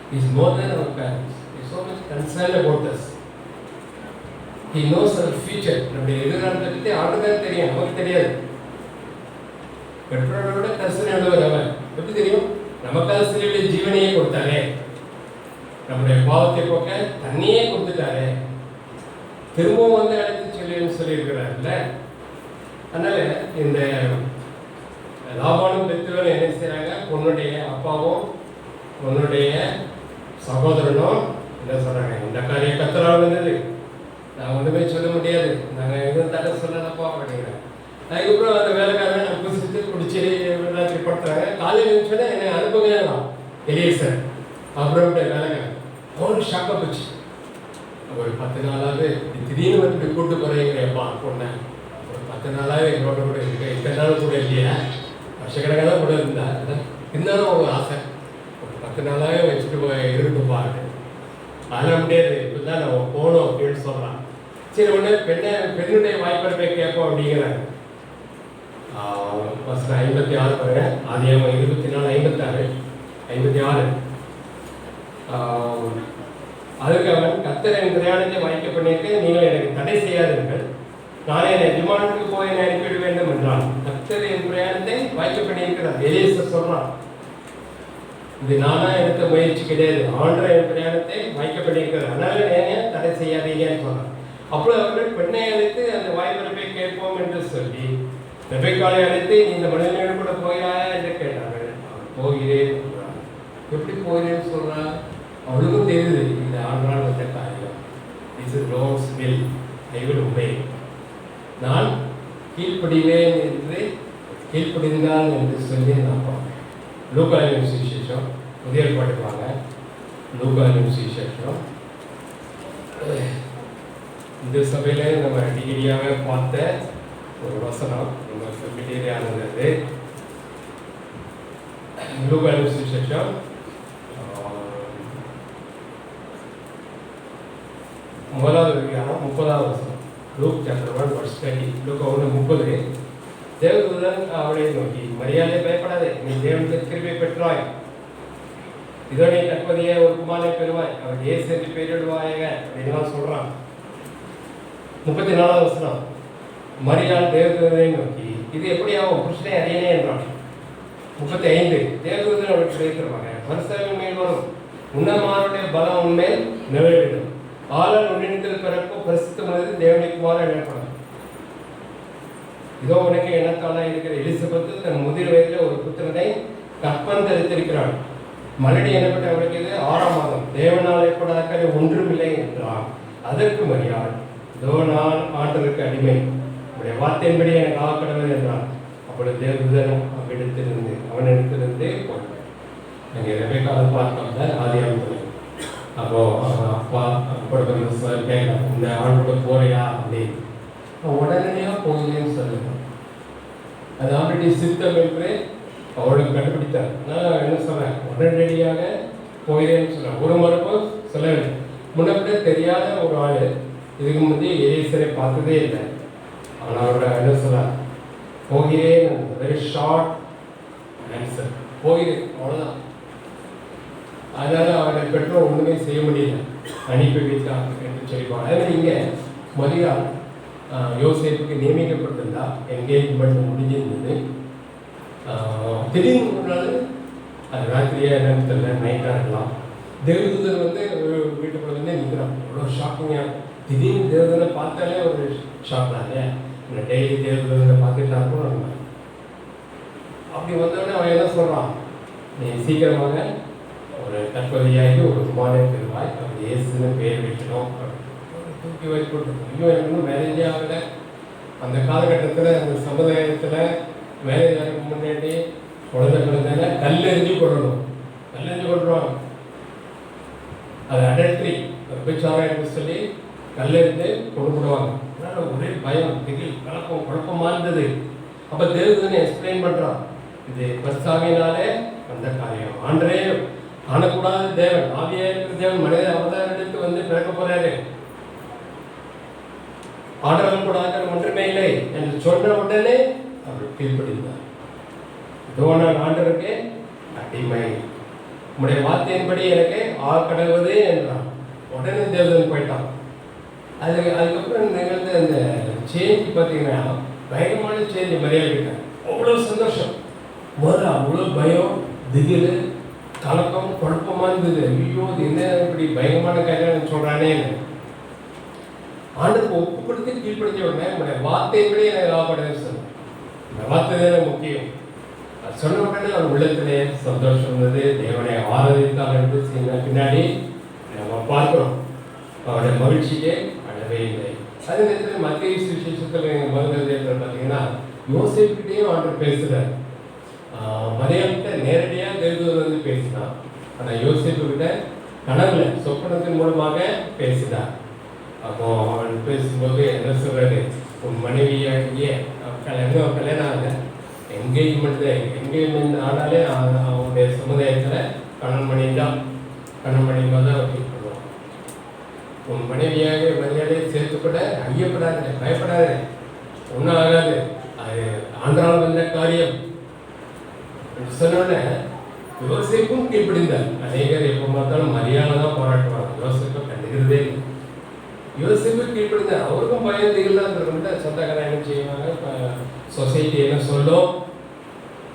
He is more than our parents. He is so much concerned about us. He knows our future. நம்முடைய எதிர்காலத்தை பற்றி ஆளுக்கு தெரியும், நமக்கு தெரியாது. பெற்றோரோட கர்சனை உள்ளவர் அவர். எப்படி தெரியும்? நமக்காக சிலுவையில் ஜீவனையே கொடுத்தாரே, நம்முடைய பாவத்தை போக்க தண்ணியே கொடுத்துட்டாரே, திரும்பவும் வந்து அழைத்து சொல்லுன்னு சொல்லியிருக்கிறார்ல. அதனால இந்த லாபானும் பெத்துவனும் என்ன செய்கிறாங்க? பொண்ணுடைய அப்பாவும் பொண்ணுடைய சகோதரனும் என்ன சொல்கிறாங்க? இந்த காரியம் கத்தரால் வந்தது, நான் ஒன்றுமே சொல்ல முடியாது, நாங்கள் எதுவும் தடை சொல்லலப்பா அப்படிங்கிறேன். அதுக்கப்புறம் அந்த வேலைக்காரன் புதுசு குடிச்சு எல்லாத்தையும் படுத்துறாங்க. காலையில் இருந்துச்சுன்னா என்னை அனுப்புங்கலாம் எலியேசர் அப்புறம்ட்ட வேலைக்காரன். அவனுக்கு ஷாக்காக போச்சு. ஒரு 10 நாளாவது திடீர்னு வந்து இப்படி கூப்பிட்டு போகிறீங்கப்பா பொண்ணை, ஒரு 10 நாளாவது எங்களோட கூட இருக்கு, இத்தனை நாள் கூட இல்லையா, வருஷக்கணக்காக தான் கூட இருந்தா, இருந்தாலும் ஒரு ஆசை, ஒரு 10 நாளாகவே வச்சுட்டு இருக்கட்டும்பா. அதெல்லாம் முடியாது, இப்படிதான் நம்ம போகணும் அப்படின்னு சொல்கிறான். சரி உடனே பெண்ணுடைய வாய்ப்பை கேட்போம் அப்படிங்கிறாங்க. வசனம் 56 பாருங்க. ஆதியாகமம் 24:56 56. அதுக்கு அவன், கர்த்தர் என் பிரயாணத்தை வாய்க்க பண்ணியிருக்க, நீங்கள் எனக்கு தடை செய்யாதீர்கள், நான் என்னை விமானத்துக்கு போய் என்னை அனுப்பிவிட வேண்டும் என்றான். கர்த்தர் என் பிரயாணத்தை வாய்க்க பண்ணியிருக்கிறார். எலியேசர் சொல்றான், இது நானா எடுத்த முயற்சி கிடையாது, ஆண்டவர் என் பிரயாணத்தை வாய்க்க பண்ணியிருக்கிறார், அதனால ஏங்க தடை செய்யாதீங்கன்னு சொன்னான். அப்புறம் அவர்கள் பெண்ணை அழைத்து அந்த வாய்ப்பை கேட்போம் என்று சொல்லி ரெபெக்காளை அழைத்து இந்த மனிதனோடு கூட போகிறாயா என்று கேட்டார்கள். அவன் போகிறேன் சொல்றான். எப்படி போகிறேன்னு சொல்றான்? அவளுக்கும் தெரியுது இந்த ஆண்டால் வந்த காரியம். Is Lord's will, I will obey. நான் கீழ்ப்படிவேன் என்று கீழ்ப்படிந்தான் என்று சொல்லி நான் பார்ப்பேன். லூக்காவின் சுவிசேஷம் புதிய ஏற்பாட்டுக்கு வாங்க. லூக்காவின் சுவிசேஷம் இந்த சபையில் நம்ம டிகிரியாக பார்த்த ஒரு வசனம் நம்ம ஃபெமிலியரானது. லூக்காவின் சுவிசேஷம் 30வது வசனம். Look chapter 1 verse 20. லூக்கா 1:30. தேவதூதன் அவளை நோக்கி, மரியாதை பயப்படாதே, நீ தேவனுக்கு கிருபை பெற்றாய், இதோ நீ தற்போதைய ஒரு குமாரனை பெறுவாய், அவர் இயேசு என்று பெயரிடுவாயாக அப்படின்னு சொல்றான். 34வது வசனம். மரியாள் தேவதூதனை நோக்கி, இது எப்படி ஆகும், புருஷனை அறியனே என்றான். 35. தேவதூதன் அவளுக்கு கிடைத்திருவாங்க, பரிசுத்தவான் மேல் வரும், உன்னமாருடைய பலம் உன்மேல் நிறைவேறும், ஆளால் உன்னிடத்தில் பிறக்கும் பரிசுத்தமானது தேவனுடைய குமாரன் எனப்படும். இதோ உனக்கு எனக்கான இருக்கிற எலிசபெத்து தன் முதிர் வயதில் ஒரு புத்திரனை கற்பந்தரித்திருக்கிறாள். மலடி எனப்பட்ட அவளுக்கு இது 6ஆம் மாதம், தேவனால் ஏற்படாத ஒன்றுமில்லை என்றான். அதற்கு மரியாள், இதோ நான் ஆண்டவருக்கு அடிமை, உடைய வார்த்தையின்படி எனக்கு ஆக்கடவுள் என்றான். அப்பொழுது தேவதூதன் அவனிடத்திலிருந்து போனார். அங்கே ரெபெக்காவை பார்த்தோம்ல ஆதியாகமத்தில். அப்போ அப்பா கேட்கலாம், இந்த ஆண்டோட போறியா அப்படின்னு. உடனடியாக போகிறேன்னு சொல்லுவேன். அது ஆல்ரெடி சித்தம் என்று அவளுக்கு கண்டுபிடித்தார். அதனால் என்ன சொல்கிறேன், உடனடியாக போகிறேன்னு சொல்கிறேன். ஒரு மறுப்பும் சொல்லவில்லை. முன்னப்பட தெரியாத ஒரு ஆள், இதுக்கு முந்தைய எலியேசரை பார்த்ததே இல்லை. ஆனால் அவரோட என்ன சொல்கிறார், போகிறேன், வெரி ஷார்ட் ஆன்சர், போகிறேன், அவ்வளோதான். அதனால் அவரை பெற்றோர் ஒன்றுமே செய்ய முடியல, அனுப்பி வைத்தார் என்று சொல்லிப்பாங்க. அதனால் இங்கே மரியாள் யோசேப்புக்கு நியமிக்கப்பட்டிருந்தா, என்கேஜ்மெண்ட் முடிஞ்சிருந்தது. திடீர்னு ஒரு நாள், அது ராத்திரியாக என்னன்னு தெரியல, நைட்டாக இருக்கலாம், தேவதூதன் வந்து வீட்டுக்குள்ள வந்து நிற்கிறான். எவ்வளோ ஷாக்கிங்காக, திடீர்னு தேவதூதனை பார்த்தாலே ஒரு ஷாக் தான் இல்லையா? இந்த டெய்லி தேவதூதனை பார்த்துட்டா கூட நம்ம அப்படி வந்தோடனே அவன் என்ன சொல்கிறான், நீ சீக்கிரமாக ஒரு தற்போதையாகி ஒரு குமாரனை பெறுவாய், அவர் இயேசுன்னு பேர் வைக்கணும். தூக்கி வைத்து கொடுத்துருக்கோம். இன்னும் எனக்கு இன்னும் மேரேஜே ஆகலை. அந்த காலகட்டத்தில் அந்த சமுதாயத்தில் மேரேஜ் ஆகிறதுக்கு முன்னாடி குழந்தைல கல்லெறிஞ்சு கொள்ளணும், கல்லெறிஞ்சு கொள்றோம். அது அடல்ட்ரி, விபச்சாரம் என்று சொல்லி கல்லெறிந்து கொடுத்துடுவாங்க. அதனால் ஒரே பயம், திகில், குழப்பமாக இருந்தது. அப்போ தேவதூதனை எக்ஸ்பிளைன் பண்ணுறான், இது பரிசுத்தாவியினாலே வந்த காரியம். ஆண்டரே காணக்கூடாத தேவன், ஆவியா இருக்கிற தேவன் மனித அவதாரம் எடுத்து வந்து பிறக்க போறாரு. ஆண்டவன் கூட ஒன்றுமே இல்லை என்று சொன்ன உடனே அவர் கீழ்ப்படிந்தார். இதோ நான் ஆண்டவருக்கு அடிமை, உம்முடைய வார்த்தையின்படி எனக்கு கடவுது என்றான். உடனே தேவதன் போயிட்டான். அதுக்கப்புறம் நிகழ்ந்த அந்த சேஞ்ச் பார்த்தீங்கன்னா பயங்கரமான சேஞ்ச் மரியாதை. அவ்வளோ சந்தோஷம், முதல்ல அவ்வளோ பயம், திகில், கலக்கம், குழப்பமாக இருந்தது. ஐயோ இது என்ன இப்படி பயங்கரமான காரியம் சொல்கிறானே. ஆண்டுக்கு ஒப்பு கொடுத்து கீழ்படுத்திய உடனே உங்களுடைய வார்த்தையின்படி எனக்கு லாபப்படுதுன்னு சொன்னேன். இந்த வார்த்தை தானே முக்கியம். அது சொன்ன உடனே அவர் உள்ளத்திலே சந்தோஷம் இருந்தது. தேவனை ஆராதித்தார் என்று பின்னாடி நம்ம பார்க்கிறோம். அவருடைய மகிழ்ச்சிக்கே அளவே இல்லை. அதே நேரத்தில் மத்திய சுவிசேஷத்தில் முதல் பார்த்தீங்கன்னா யோசேப்புகிட்டையும் ஆண்டவர் பேசுகிறார். மரியாதை நேரடியாக தேவதூதன் வந்து பேசினான். ஆனால் யோசேப்புகிட்ட கனவுல சொப்பனத்தின் மூலமாக பேசினார். அப்போ அவன் பேசும்போது என்ன சொல்றாரு, உன் மனைவியாகிய கல்யாணம் ஆகல, எங்கேஜ்மெண்ட் ஆனாலே அவனுடைய சமுதாயத்தில் கணவன் மனைவி தான் ஃபீல் பண்ணுவான். உன் மனைவியாக மரியாதையை சேர்த்துக்கூட ஐயப்படாது, பயப்படாது, ஒன்றும் ஆகாது, அது ஆந்திராவில் வந்த காரியம் சொன்னோடனே யோசிப்பும் கீழ்ப்படிந்தார். அநேகர் எப்போ பார்த்தாலும் மரியாதை தான் போராட்டுவாங்க, யோசிப்பை கண்டுக்கிறதே இல்லை. யோசிப்பு கீழ்ப்படிந்தார். அவருக்கும் பயந்துகள்லாம் இருந்திருக்கிட்ட சொந்தக்காரன் என்ன செய்வாங்க, சொசைட்டி என்ன சொல்லும்,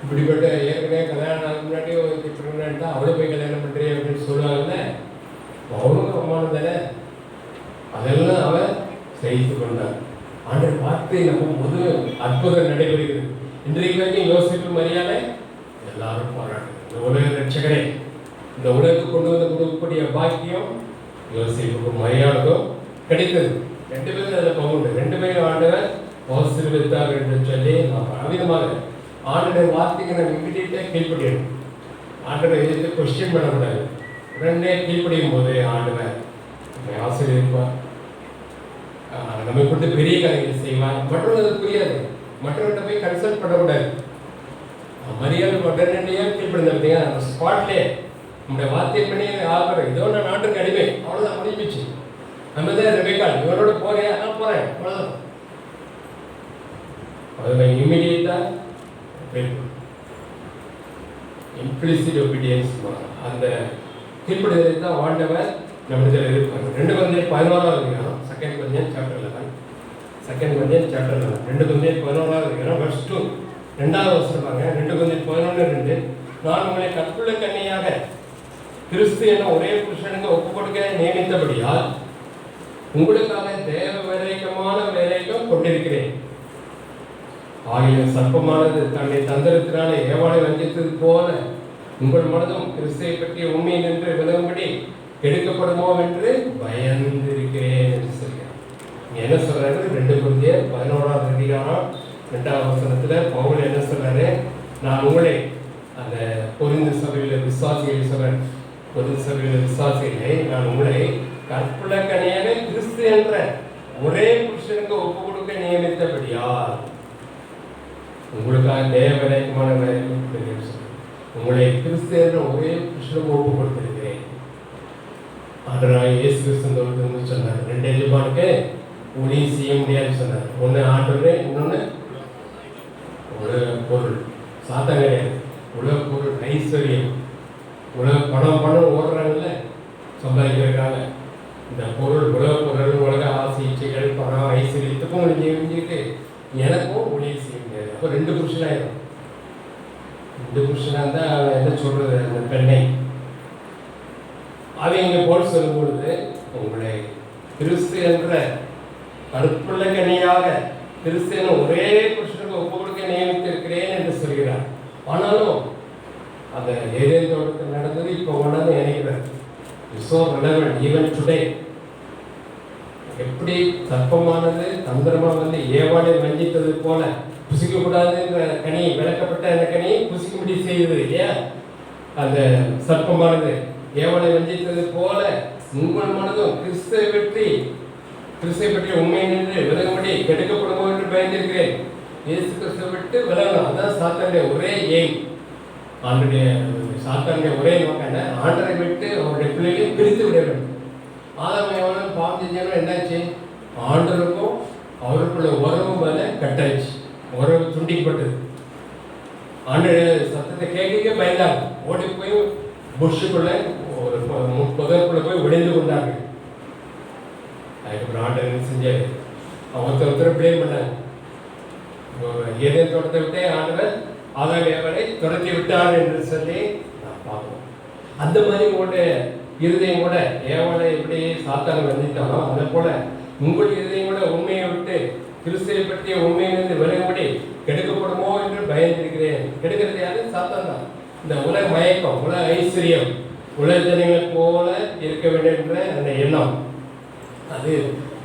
இப்படிப்பட்ட ஏற்கனவே கல்யாணம் முன்னாடி இப்படின்னா அவளை போய் கல்யாணம் பண்ணுறேன் அப்படின்னு சொல்லுவாங்கல்ல, அவனும் அவமானம் தானே. அதெல்லாம் அவன் செய்து கொண்டார். ஆண்டவர் பார்த்து நம்ம முதல் அற்புதம் நடைபெறுகிறது. இன்றைக்கு வரைக்கும் யோசிப்பு மரியாதை எல்லாரும் பாராட்டு. இந்த உலக ரட்சகரே, இந்த உலகத்துக்கு கொண்டு வந்து கொடுக்கக்கூடிய பாக்கியம் யோசிப்புக்கும் மரியாதைக்கும் கிடைத்தது. 2 பேரும் அதில் பங்குண்டு. 2 பேரும் ஆண்டவர் ஆசீர்வதித்தார் என்று சொல்லி அவிதமாக ஆண்டோட வார்த்தைக்கு நம்ம இமிடியேட்டாக கீழ்ப்படியணும். ஆண்டவரை எதிர்த்து கொஸ்டின் பண்ணக்கூடாது. உடனே கீழ்ப்படியும் போது ஆண்டவர் நம்மை ஆசீர்வதிப்பார், நம்மை கொண்டு பெரிய காரியங்கள் செய்வார். மற்றவங்களுக்கு புரியாது, மற்றவர்கிட்ட போய் கன்சல்ட் பண்ணக்கூடாது. மரியாதை உடனடியாக கீழ்ப்படிந்தா அந்த ஸ்பாட்லேயே நம்முடைய வார்த்தை பண்ணி ஆகிறோம். இதோ நான் நாட்டுக்கு அடிமை, அவ்வளோதான் முடிஞ்சிச்சு. நம்ம தான் ரெபேக்காள், இவரோட போறேன், நான் போறேன், அவ்வளோதான். அதில் இம்மிடியேட்டாக இம்ப்ளிசிட் ஒபீடியன்ஸ், அந்த கீழ்ப்படிதலை தான் ஆண்டவர் நம்மிடத்தில் இருப்பாங்க. 2 Corinthians 11 அதிகாரம், 2 Corinthians chapter 11, 2 Corinthians chapter 11, 2 Corinthians 11 அதிகாரம் verse 2, 2வது வசனம் பாருங்க. 2 Corinthians 11:2, நான் உங்களை கற்புள்ள கன்னியாக கிறிஸ்து என்ற ஒரே புருஷனுக்கு ஒப்பு கொடுக்க நியமித்தபடியால் உங்களுக்காக தேவ விலைக்கமான வேலைக்கும் கொண்டிருக்கிறேன். ஆகிய சர்ப்பமானது தன்னை தந்திரத்தினாலே ஏவாளை வஞ்சித்தது போல உங்கள் மனதும் கிறிஸ்துவை பற்றிய உண்மை நின்று விலகும்படி எடுக்கப்படுமோ என்று பயந்திருக்கிறேன் என்று சொல்கிறார். என்ன சொல்றாரு? 2 Corinthians 11 அதிகாரம் 2வது வசனத்துல பவுல் என்ன சொல்றாரு? நான் உங்களை அந்த கொரிந்து சபையில் விசுவாசிகளை சொல்றேன், கொரிந்து சபையில் விசுவாசிகளை நான் உங்களை கற்புள்ள கன்னியாக கிறிஸ்து என்ற ஒரே புருஷனுக்கு ஒப்பு கொடுக்க நியமித்தபடியால் உங்களுக்காக தேவரேகமான உங்களை கிறிஸ்து என்ற ஒரே புருஷனுக்கு ஒப்பு கொடுத்திருக்கிறேன். ஆண்டவராகிய இயேசு கிறிஸ்து சொன்னார், 2 எஜமானுக்கு ஊழியம் செய்ய முடியாதுன்னு சொன்னார். ஒன்று ஆண்டவரே, இன்னொன்று உலக பொருள். சாத்தம் கிடையாது, உலக பொருள், ஐஸ்வர்யம், உலக பணம் ஓடுறாங்கல்ல சம்பாதிக்கிறதுக்காக. இந்த பொருள், உலக பொருள், உலக ஆசை இச்சைகள், பணம், ஐஸ்வர்யத்துக்கும் ஒழிஞ்சிக்கிட்டு எனக்கும் ஊழியம் செய்ய முடியாது. அப்போ 2 புருஷனாயிரும். 2 புருஷனாக இருந்தால் அவன் என்ன சொல்றது? அந்த பெண்ணை அவங்க போல் சொல்லும் பொழுது உங்களை கிறிஸ்து என்ற கற்புள்ள கன்னியாக கிறிஸ்து என்ற ஒரே புருஷனுக்கு ஒப்பு கொடுக்க நியமித்திருக்கிறேன் என்று சொல்கிறார். ஆனாலும் அந்த ஏதேன் தோட்டத்தில் நடந்தது இப்போ ஒன்றாந்து நினைக்கிறார். So relevant even today. எப்படி சர்ப்பமானது தந்திரமாக வந்து ஏவாளை வஞ்சித்தது போல புசிக்கக்கூடாது என்ற கனி, விளக்கப்பட்ட அந்த கனி புசிக்கும்படி செய்தது இல்லையா? அந்த சர்ப்பமானது ஏவாளை வஞ்சித்தது போல உங்கள் மனதும் கிறிஸ்துவை பற்றி உண்மை நின்று விலகும்படி கெடுக்கப்படுமோ என்று பயந்திருக்கிறேன். இயேசு கிறிஸ்துவை விட்டு விலகணும். அதான் சாத்தானுடைய ஒரே எய்ம். ஆண்டுடைய சாத்தானுடைய ஒரே நோக்கம் என்ன? ஆண்டரை விட்டு அவருடைய பிள்ளைகளை பிரித்து விட வேண்டும். ஆதாம் எவனும் பாவம் செஞ்சவனும் என்னாச்சு? ஆண்டருக்கும் அவருக்குள்ள உறவு மேல கட்டாயிடுச்சு, உறவு துண்டிக்கப்பட்டது. ஆண்டு சத்தத்தை கேட்க பயந்தாங்க, ஓடி போய் புஷுக்குள்ள ஒரு புதற்குள்ள போய் ஒளிந்து கொண்டார்கள். அதுக்கப்புறம் ஆண்டு என்ன செஞ்சாரு? ஒருத்தர் பிளேம் பண்ணாங்க. ஏதேன் தோட்டத்தை விட்டே ஆண்டவர் ஆதாம் ஏவாளை துரத்தி விட்டார் என்று சொல்லி நான் பார்க்கணும். அந்த மாதிரி உங்களுடைய இருதயம் கூட ஏவாளை எப்படி சாத்தான வந்துட்டானோ அதை போல உங்கள் இருதயம் கூட உண்மையை விட்டு கிறிஸ்துவை பற்றிய உண்மையிலிருந்து விலகும்படி கெடுக்கப்படுமோ என்று பயந்திருக்கிறேன். கெடுக்கிறது யாரு? சாத்தான் தான். இந்த உலக மயக்கம், உலக ஐஸ்வர்யம், உலக ஜனங்களை போல இருக்க வேண்டும் என்ற அந்த எண்ணம் அது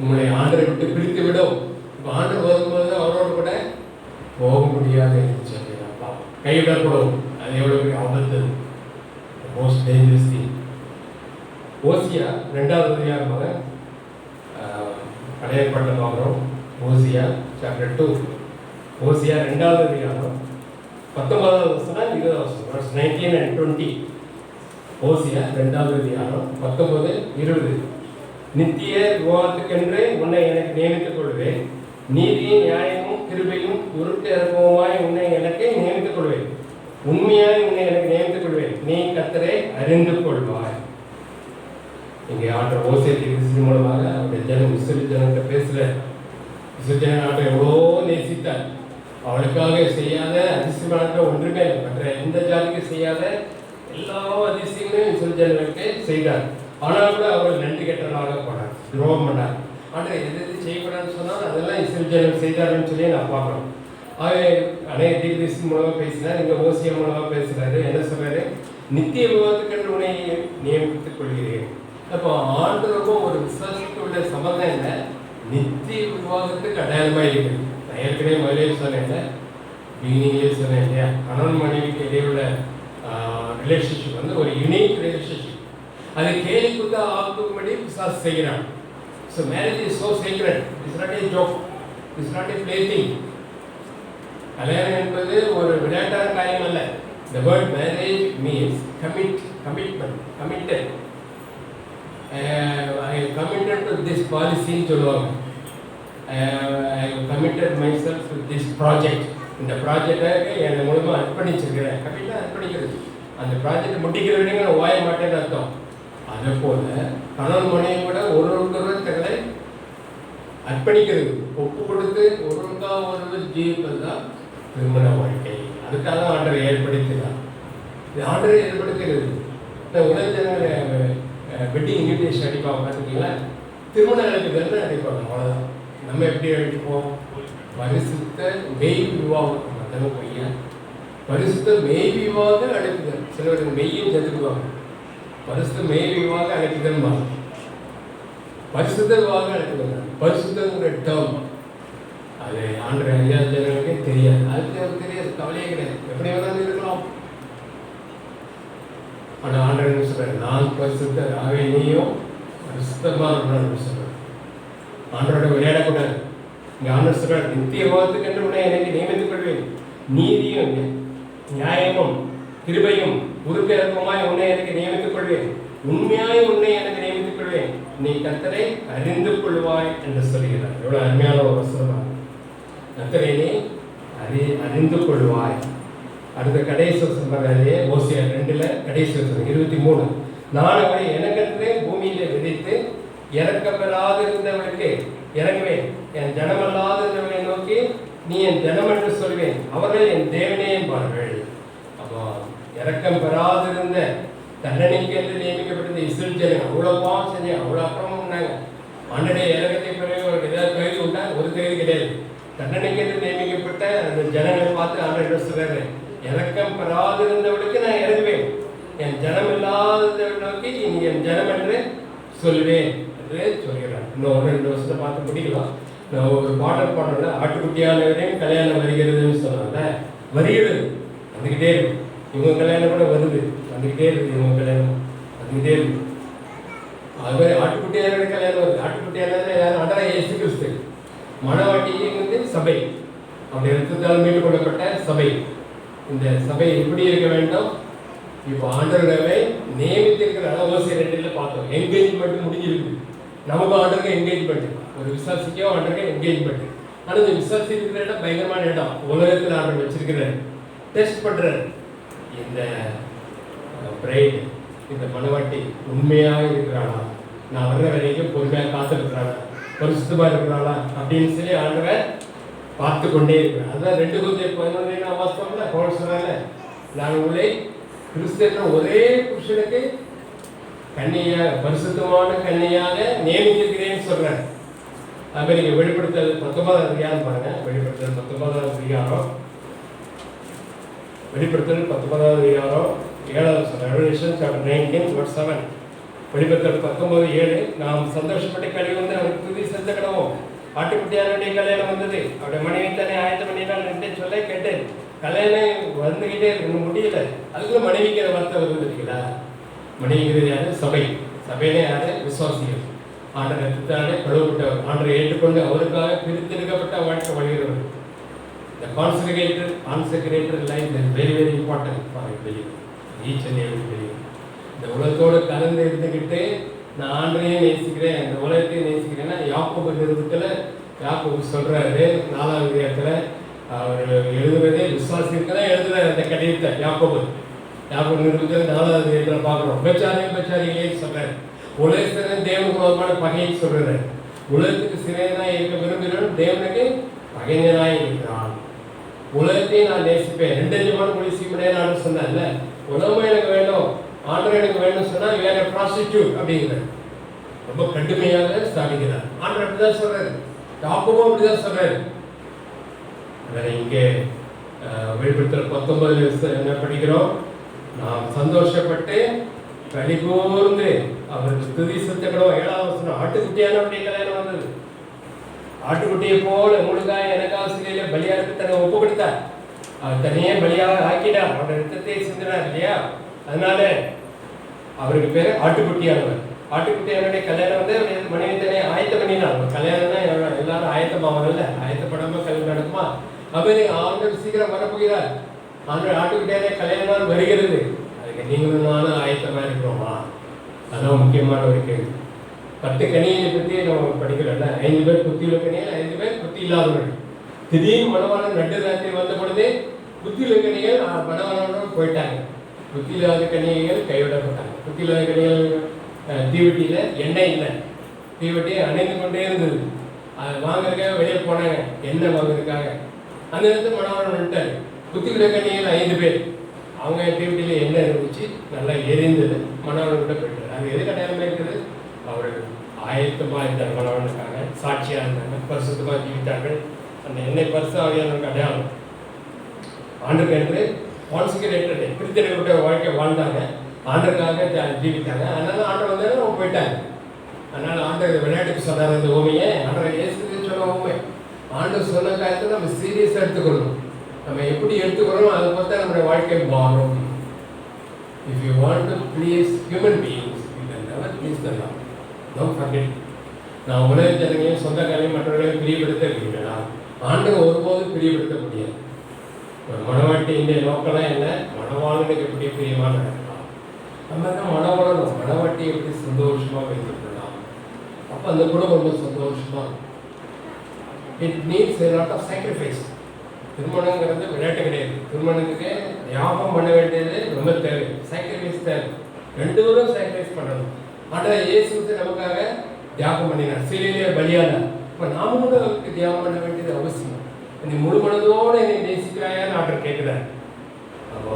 உங்களை ஆண்டரை விட்டு பிரித்து விடும். இப்போ ஆண்டர் வரும்போது அவரோடு கூட போக முடியாது என்று சொல்லி கைவிடப்படும். அது எவ்வளவு பெரிய ஆபத்து, மோஸ்ட் டேஞ்சரஸ் திங். ஓசியா 2வது அதிகாரமாக பழைய ஏற்பாட்டை பார்க்குறோம். ஓசியா சாப்டர் 2, ஓசியா 2வது அதிகாரம் 19வது வசனம் 20வது வசனம், verse 19 and 20. ஓசியா 2வது அதிகாரம் 19, 20. நித்திய விவாதத்துக்கென்று உன்னை எனக்கு நியமித்துக் கொள்வேன், நீதியும் நியாயமும் கிருபையும் உருட்டு இறக்கவுமாய் உன்னை எனக்கு நியமித்துக் கொள்வேன், உண்மையாய் உன்னை எனக்கு நியமித்துக் கொள்வேன், நீ கர்த்தரை அறிந்து கொள்வாய். இங்கே ஆண்டவர் ஓசியா தீர்க்கதரிசி மூலமாக அவருடைய ஜனம் இஸ்ரவேல் ஜனத்தை பேசுகிற இஸ்ரவேல் ஜன ஆண்டவர் எவ்வளோ நேசித்தார். அவளுக்காக செய்யாத அதிசயமான ஒன்றுமே இல்லை. மற்ற எந்த ஜாதிக்கு செய்யாத எல்லா அதிசயங்களும் இஸ்ரவேல் ஜனங்களுக்கு செய்தார். ஆனால் கூட அவர் நன்றி கெட்டவராக போனார், துரோகம் பண்ணார். ஆண்டவர் எது எது செய்யக்கூடாதுன்னு சொன்னால் அதெல்லாம் இஸ்ரவேல் ஜனம் செய்தார்னு சொல்லி நான் பார்க்குறோம். அநேக தீர்க்கதரிசி மூலமாக பேசினார், இங்கே ஓசியா மூலமாக பேசுகிறாரு. என்ன சொல்கிறாரு? நித்திய விவாதத்துக்கென்று உன்னை நியமித்துக் கொள்கிறேன். அப்போ ஆண்டவருக்கும் ஒரு விசுவாசத்துக்கு உள்ள சம்பந்தம் என்ன? நித்திய விவாதத்துக்கு அடையாளமாக இருக்குது. நான் ஏற்கனவே முதலே சொன்னேன், பிகினிங்லேயே சொன்னேன் இல்லையா, கணவன் மனைவிக்கு இடையே உள்ள ரிலேஷன்ஷிப் வந்து ஒரு யுனிக் ரிலேஷன்ஷிப். அதை கேலிக்குத்த ஆக்கும்படி விசுவாசம் செய்கிறான். So marriage is so secret, it's not a joke, it's not a plaything. கல்யாணம் என்பது ஒரு விளையாட்டான காரியம் அல்ல. The word marriage means commitment, committed. I am committed to this policy சொல்லுவாங்க. I have committed myself to this project. இந்த ப்ராஜெக்டை என்னை மூலமாக அர்ப்பணிச்சிருக்கிறேன். கமிட்டாக அர்ப்பணிக்கிறது. அந்த ப்ராஜெக்ட் முடிக்கிற வரைக்கும் நான் ஓய மாட்டேன்னு அர்த்தம். அதே போல் கணவன் மனைவி கூட ஒருவருக்கொருவர் தங்களை அர்ப்பணிக்கிறது, ஒப்பு கொடுத்து ஒருவருக்காக ஜீவிப்பது தான் திருமண வாழ்க்கை. அதுக்காக ஆண்டரை ஏற்படுத்தினார். இது ஆண்டரை ஏற்படுத்துகிறது. இந்த உலக வெட்டிங் இன்விடேஷன் அடிப்பாங்க பார்த்துருக்கீங்களா? திருமண அழைப்புகள் அடிப்பாங்க, அவ்வளோதான். நம்ம எப்படி அழைப்போம்? பரிசுத்த மெய் விவாகம், மற்றவங்க பையன் பரிசுத்த மெய் விவாக அழைப்புகள். சிலவர்கள் மெய்யும் சேர்த்துக்குவாங்க. பரிசுத்த மெய் விவாக அழைப்புகள், பரிசுத்த விவாக அழைப்புகள். பரிசுத்தங்கிற டேர்ம் அது ஆண்டரை அறியாத ஜனங்களுக்கே தெரியாது. அதுக்கு தெரியாது, கவலையே கிடையாது, எப்படி வேணாலும் இருக்கலாம். ஆனால் ஆண்டவர் சொல்றாரு, நான் பரிசுத்தர் ஆகவே நீயும் பரிசுத்தமாக இருக்கணும்னு சொல்றாரு. ஆண்டரோட விளையாடக்கூடாது. இங்கே ஆண்டவர் சொல்றாரு, நித்திய விவாதத்துக்கு என்று உன்னை எனக்கு நியமித்துக் கொள்வேன், நீதியும் நியாயமும் கிருபையும் உருக்க இறக்கமாய் உன்னை எனக்கு நியமித்துக் கொள்வேன், உண்மையாய் உன்னை எனக்கு நியமித்துக் கொள்வேன், நீ கர்த்தரை அறிந்து கொள்வாய் என்று சொல்கிறார். எவ்வளோ அருமையான ஒரு வசனம். கர்த்தரை நீ அறிந்து கொள்வாய். அடுத்த கடைசி வசனம் பாருங்க, ஓசியா 2 கடைசி வசனம் 23. நான் அவரை எனக்கென்றே பூமியிலே விதைத்து இறக்கப்பெறாதிருந்தவனுக்கு இறங்குவேன், என் ஜனமல்லாதிருந்தவனை நோக்கி நீ என் ஜனம் என்று சொல்வேன், அவர்கள் என் தேவனே என்பார்கள். அப்போ இறக்கம் பெறாதிருந்த தண்டனைக்கு என்று நியமிக்கப்பட்டது இஸ்ரவேல் ஜனங்கள். அவ்வளோ பாவம் செஞ்சாங்க, அவ்வளோ அக்கிரமம் பண்ணாங்க. ஆண்டடைய இறக்கத்தை பிறகு அவருக்கு ஏதாவது கைது உண்டா? ஒரு கைது கிடையாது. தண்டனைக்கு என்று நியமிக்கப்பட்ட அந்த ஜனங்களை பார்த்து ஆண்டவர் சொல்றாரு, இறக்கம் பெறாதிருந்தவளுக்கு நான் இறங்குவேன், என் ஜனம் இல்லாதவள் நோக்கி நீ என் ஜனம் என்று சொல்வேன் என்று சொல்கிறார். இன்னும் 2 வருஷத்தை பார்த்து முடிக்கலாம். நான் ஒரு பாடல் பாடல, ஆட்டுக்குட்டியானவரையும் கல்யாணம் வருகிறதுன்னு சொன்னாங்க. வருகிறது, வந்துக்கிட்டே இருக்கு. இவங்க கல்யாணம் கூட வருது, வந்துக்கிட்டே இருக்குது. இவங்க கல்யாணம் வந்துக்கிட்டே இருக்கு. அது மாதிரி ஆட்டுக்குட்டியான கல்யாணம் வருது. ஆட்டுக்குட்டியான யாரும்? அதான் இயேசு கிறிஸ்து. மணவாட்டியும் வந்து சபை. அவருடைய ரத்தத்தால் மீட்டு கொள்ளப்பட்ட சபை. இந்த சபை எப்படி இருக்க வேண்டும்? இப்போ ஆண்டவரை நியமித்திருக்கிற ஓசியர் 2 பார்த்தோம். என்கேஜ்மெண்ட் முடிஞ்சிருக்கு. நமக்கு ஆண்டருக்கு என்கேஜ்மெண்ட், ஒரு விசுவாசிக்கோ ஆண்டருக்கு என்கேஜ்மெண்ட். ஆனால் இந்த விசுவாசிக்கிற இடம் பயங்கரமான இடம். உலகத்தில் ஆண்டர் வச்சிருக்கிறார், டெஸ்ட் பண்றாரு. இந்த பிரைட், இந்த மனவாட்டி உண்மையாக இருக்கிறாளா, நான் வர்ற வரைக்கும் பொறுமையாக காத்துருக்கிறாளா, பரிசுத்தமாக இருக்கிறாளா அப்படின்னு சொல்லி ஆண்டவர் பார்த்து கொண்டே இருக்கிறார். அதான் 2 Corinthians 11 வாசம்ல பவுல் சொல்றாங்க, நான் உங்களை கிறிஸ்துவின் ஒரே புருஷனுக்கு கன்னியாக, பரிசுத்தமான கன்னியாக நியமித்திருக்கிறேன்னு சொல்றாரு. அது நீங்க வெளிப்படுத்தல் 19வது அதிகாரம் பாருங்க. வெளிப்படுத்தல் 19வது அதிகாரம், வெளிப்படுத்தல் 19வது அதிகாரம் 7வது Revelation chapter 19:7. வெளிப்படுத்தல் 19:7. நாம் சந்தோஷப்பட்டு கல்வி வந்து அவருக்கு துதி செலுத்த கிடவோம். ஆட்டுக்குட்டியாருடைய கல்யாணம் வந்தது, அவருடைய மனைவி தானே ஆயத்தம் பண்ணினான்னு சொல்ல கேட்டேன். கல்யாணம் வந்துகிட்டே இருக்கு, முடியல. அதுக்குள்ள மனைவிக்கிற வார்த்தை வருது இல்லைங்களா? மனைவிக்கிறது யாரு? சபை. சபையிலே யாரு? விசுவாசிகள். ஆண்டர் ரத்தத்தாலே கழுவப்பட்டவர், ஆண்டரை ஏற்றுக்கொண்டு அவருக்காக பிரித்தெடுக்கப்பட்ட வாழ்க்கை வாழ்கிறவர். The consecrated life is very very important for a believer, each and every believer. இந்த உலகத்தோடு கலந்து இருந்துக்கிட்டு நான் ஆண்டரையும் நேசிக்கிறேன், இந்த உலகத்தையும் நேசிக்கிறேன்னா, யாக்கோபு நிருபத்தில் யாக்கோபு சொல்றாரு 4வது அதிகாரத்தில், அவர் எழுதுறதே விசுவாசிக்கு தான் எழுதுறாரு அந்த கடிதத்தை. யாக்கோபு நிருபத்தில் 4வது அதிகாரத்தில் பார்க்குறோம். பச்சாரிகளே சொல்றாரு, உலகத்தின் தேவனுக்கு விரோதமான பகையை சொல்றாரு. உலகத்துக்கு சிறையனாய் இருக்க விரும்புகிறோம், தேவனுக்கு பகைஞனாய் இருக்கிறான். உலகத்தையும் நான் நேசிப்பேன், 2 எஜமான மொழி சீமனேன்னு சொன்னார்ல. உலகம் எனக்கு வேணும், ஆண்டவர் எனக்கு வேணும்னு சொன்னா வேற ப்ராஸ்டிடியூட் அப்படிங்கிறார். ரொம்ப கடுமையாக சாதிக்கிறார். ஆண்டவர் அப்படிதான் சொல்றாரு, யாக்கோபு அப்படிதான் சொல்றாரு. அதனை இங்கே வெளிப்படுத்தல் 19 என்ன படிக்கிறோம்? நாம் சந்தோஷப்பட்டு களி கூர்ந்து அவருக்கு துதி செலுத்தணும். 7வது வசனம், ஆட்டுக்குட்டியான அப்படியே கல்யாணம் வந்தது. ஆட்டுக்குட்டியை போல உங்களுக்காக எனக்காக சிலையில பலியாருக்கு தன்னை ஒப்பு கொடுத்தார். அவர் தனியே பலியாக ஆக்கிட்டார், அவருடைய ரத்தத்தை சிந்தினார் இல்லையா? அதனால அவருக்கு பேரு ஆட்டுக்குட்டியானவர். ஆட்டுக்குட்டியானுடைய கல்யாணம் வந்து மனைவி தானே ஆயத்தம் பண்ணினார். கல்யாணம் தான் எல்லாரும் ஆயத்தமாகல, ஆயத்தப்படாம கல்யாணம் நடக்குமா? அவரு ஆண்டவர் சீக்கிரம் வரப்போகிறார். ஆட்டுக்குட்டியான கல்யாணம் வருகிறது. அதுக்கு நீங்களும் நானும் ஆயத்தமா இருக்கிறோமா? அதான் முக்கியமான ஒரு கேள்வி. 10 கனியை பற்றி நம்ம படிக்கிறோம்ல, 5 பேர் புத்தியுள்ள கனிகள், 5 பேர் புத்தி இல்லாதவர்கள். திடீர்னு மணவாளன் நடு ராத்திரி வந்த பொழுது புத்தியுள்ள கனிகள் மணவாளனோடு போயிட்டாங்க, புத்தி இல்லாத கனிகள் கைவிடப்பட்டாங்க. புத்தி இல்லாத கனிகள் தீவெட்டியில் எண்ணெய் இல்லை, தீவெட்டியை அணைந்து கொண்டே இருந்தது. அதை வாங்குறதுக்காக வெளியே போனாங்க, எண்ணெய் வாங்குறதுக்காக. அந்த நேரத்தில் மணவாளன் வந்துட்டார். புத்தி உள்ள கனிகள் 5 பேர், அவங்க தீவெட்டியில் எண்ணெய் இருந்துச்சு, நல்லா எரிந்தது. மணவாளன் கூட போயிட்டார். அது எது கட்டாயமாக இருக்குது? அவர்கள் ஆயத்தமாக இருந்தார், மணவாளனுக்காக சாட்சியாக இருந்தாங்க, பரிசுத்தமாக ஜீவித்தார்கள். அந்த எண்ணெய் பரிசு ஆகியோருக்கு அடையாளம். ஆண்டுக்கு என்று கான்சிகரேட்டட் பிரித்தெடுக்கப்பட்ட வாழ்க்கை வாழ்ந்தாங்க, ஆண்டருக்காக ஜீவித்தாங்க. அதனால ஆண்டர் வந்தாலும் அவங்க போயிட்டாங்க. அதனால ஆண்டர் விளையாட்டுக்கு சொன்னார் இந்த ஓமையை. ஆண்டரை இயேசுன்னு சொன்ன ஓமை. ஆண்டர் சொன்ன காரியத்தை நம்ம சீரியஸாக எடுத்துக்கொள்ளணும். நம்ம எப்படி எடுத்துக்கிறோம் அதை பார்த்தா நம்மளுடைய வாழ்க்கை மாறும். If you want to please human beings, you can never please the Lord. Don't forget. நான் உலக ஜனங்களையும் சொந்த காலையும் மற்றவர்களையும் பிரியப்படுத்த இருக்கிறேன்னா ஆண்டவர் ஒருபோதும் பிரியப்படுத்த முடியாது. ஒரு மனவாட்டியின் நோக்கம்லாம் என்ன? மணவாளனுக்கு எப்படி பிரியமாக நடக்கலாம், நம்ம தான் மணவாளனும் மனவாட்டியை எப்படி சந்தோஷமாக வைத்துக்கொள்ளலாம். அப்போ அந்த குடும்பம் ரொம்ப சந்தோஷமா. It needs a lot of sacrifice. திருமணங்கிறது விளையாட்டு கிடையாது. திருமணத்துக்கு தியாகம் பண்ண வேண்டியது ரொம்ப தேவை, சாக்ரிஃபைஸ் தேவை. 2 பேரும் சாக்ரிஃபைஸ் பண்ணணும். ஆனால் இயேசு நமக்காக தியாகம் பண்ணினார், சிலையிலே பலியான. இப்போ நாம கூட அவருக்கு தியாகம் பண்ண வேண்டியது அவசியம். நீ முழு மனதோடு என்னை நேசிக்கிறாயான்னு ஆண்டவர் கேட்கிறார். அப்போ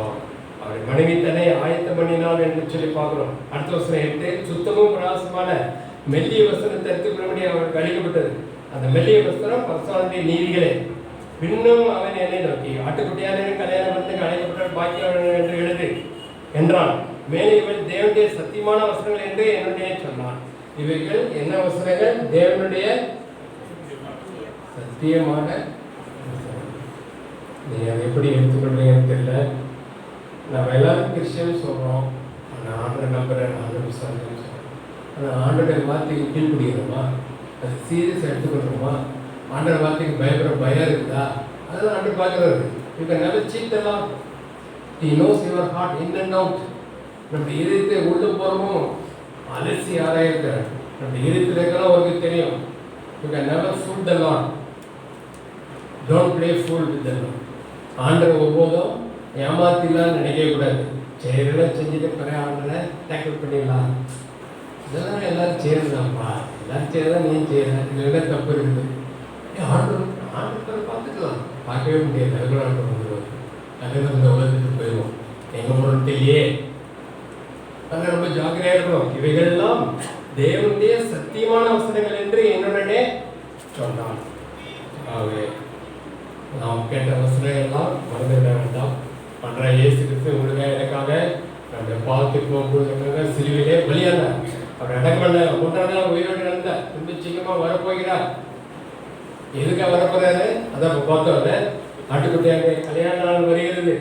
அவருடைய மனைவி தன்னை ஆயத்தம் பண்ணினாள் என்று சொல்லி பார்க்கிறோம். அடுத்த வசனம் 8, சுத்தமும் பிரகாசமான மெல்லிய வஸ்திரத்தை எடுத்துக்கொள்ளபடி அவருக்கு அளிக்கப்பட்டது. அந்த மெல்லிய வஸ்திரம் பரிசுத்தவான்களுடைய நீதிகளே. பின்னும் அவன் என்னை நோக்கி, ஆட்டுக்குட்டியான கல்யாணம் வந்து அழைக்கப்பட்ட பாக்கியவான் என்று எழுது என்றான். மேலே இவள் தேவனுடைய சத்தியமான வசனங்கள் என்று என்னுடைய சொன்னான். இவைகள் என்ன வசனங்கள்? தேவனுடைய சத்தியமான. நீங்க அதை எப்படி எடுத்துக்கொள்றீங்கன்னு தெரியல. நம்ம எல்லாரும் கிறிஸ்டியன் சொல்றோம், ஆனால் ஆண்டரை நம்புறேன், ஆண்டர் விசுவாசம் சொல்றோம். ஆனால் ஆண்டோடைய வார்த்தைக்கு கீழ்படுகிறோமா? அது சீரியஸாக எடுத்துக்கொள்றோமா? ஆண்டர் வார்த்தைக்கு பயப்படுற பயம் இருக்குதா? அதெல்லாம் ஆண்டு பார்க்குறாரு. You can never cheat the Lord. He knows your heart in and out. நம்ம இதயத்தை உள்ள போகிறோமோ அலசி ஆராயிருக்கிறார். நம்ம இதயத்தில் இருக்கிறோம் அவருக்கு தெரியும். You can never fool the Lord. Don't play fool with the Lord. ஆண்டரை ஒருபோதும் ஏமாத்திலாம் நினைக்கவே கூடாது. செய்யறதெல்லாம் செஞ்சுட்டு பிறகு ஆண்டரை டேக்கிள் பண்ணிடலாம். இதெல்லாம் எல்லாரும் செய்யறதுதான்ப்பா, எல்லாரும் செய்யறதான் நீ செய்யற, இதுல தப்பு இருக்குது. ஆண்டர் பார்த்துக்கலாம், பார்க்கவே முடியாது. அதுக்குள்ள ஆண்டர் வந்துடுவார். அதுக்கு இந்த உலகத்துக்கு போயிடுவோம். எங்க போறோம் தெரியலையே. அதனால ரொம்ப ஜாக்கிரதையா இருக்கணும். இவைகள்லாம் தேவனுடைய சத்தியமான வசனங்கள் என்று என்னுடனே சொன்னான். ஆகவே நாம் கேட்ட வசனம் எல்லாம் மறந்துவிட வேண்டாம். பண்ற இயேசு கிறிஸ்து உங்களுக்காக எனக்காக நம்முடைய பாவத்தை போக்குவதற்காக சிலுவிலே பலியானார். அவர் அடக்கம் பண்ண 3ஆம் நாள் உயிரோடு நடந்தார். ரொம்ப சீக்கிரமா வரப்போகிறார். எதுக்காக வரப்போறாரு? அதான் இப்போ பார்த்தோம்ல, ஆட்டுக்குட்டியாக கல்யாண நாள் வருகிறது.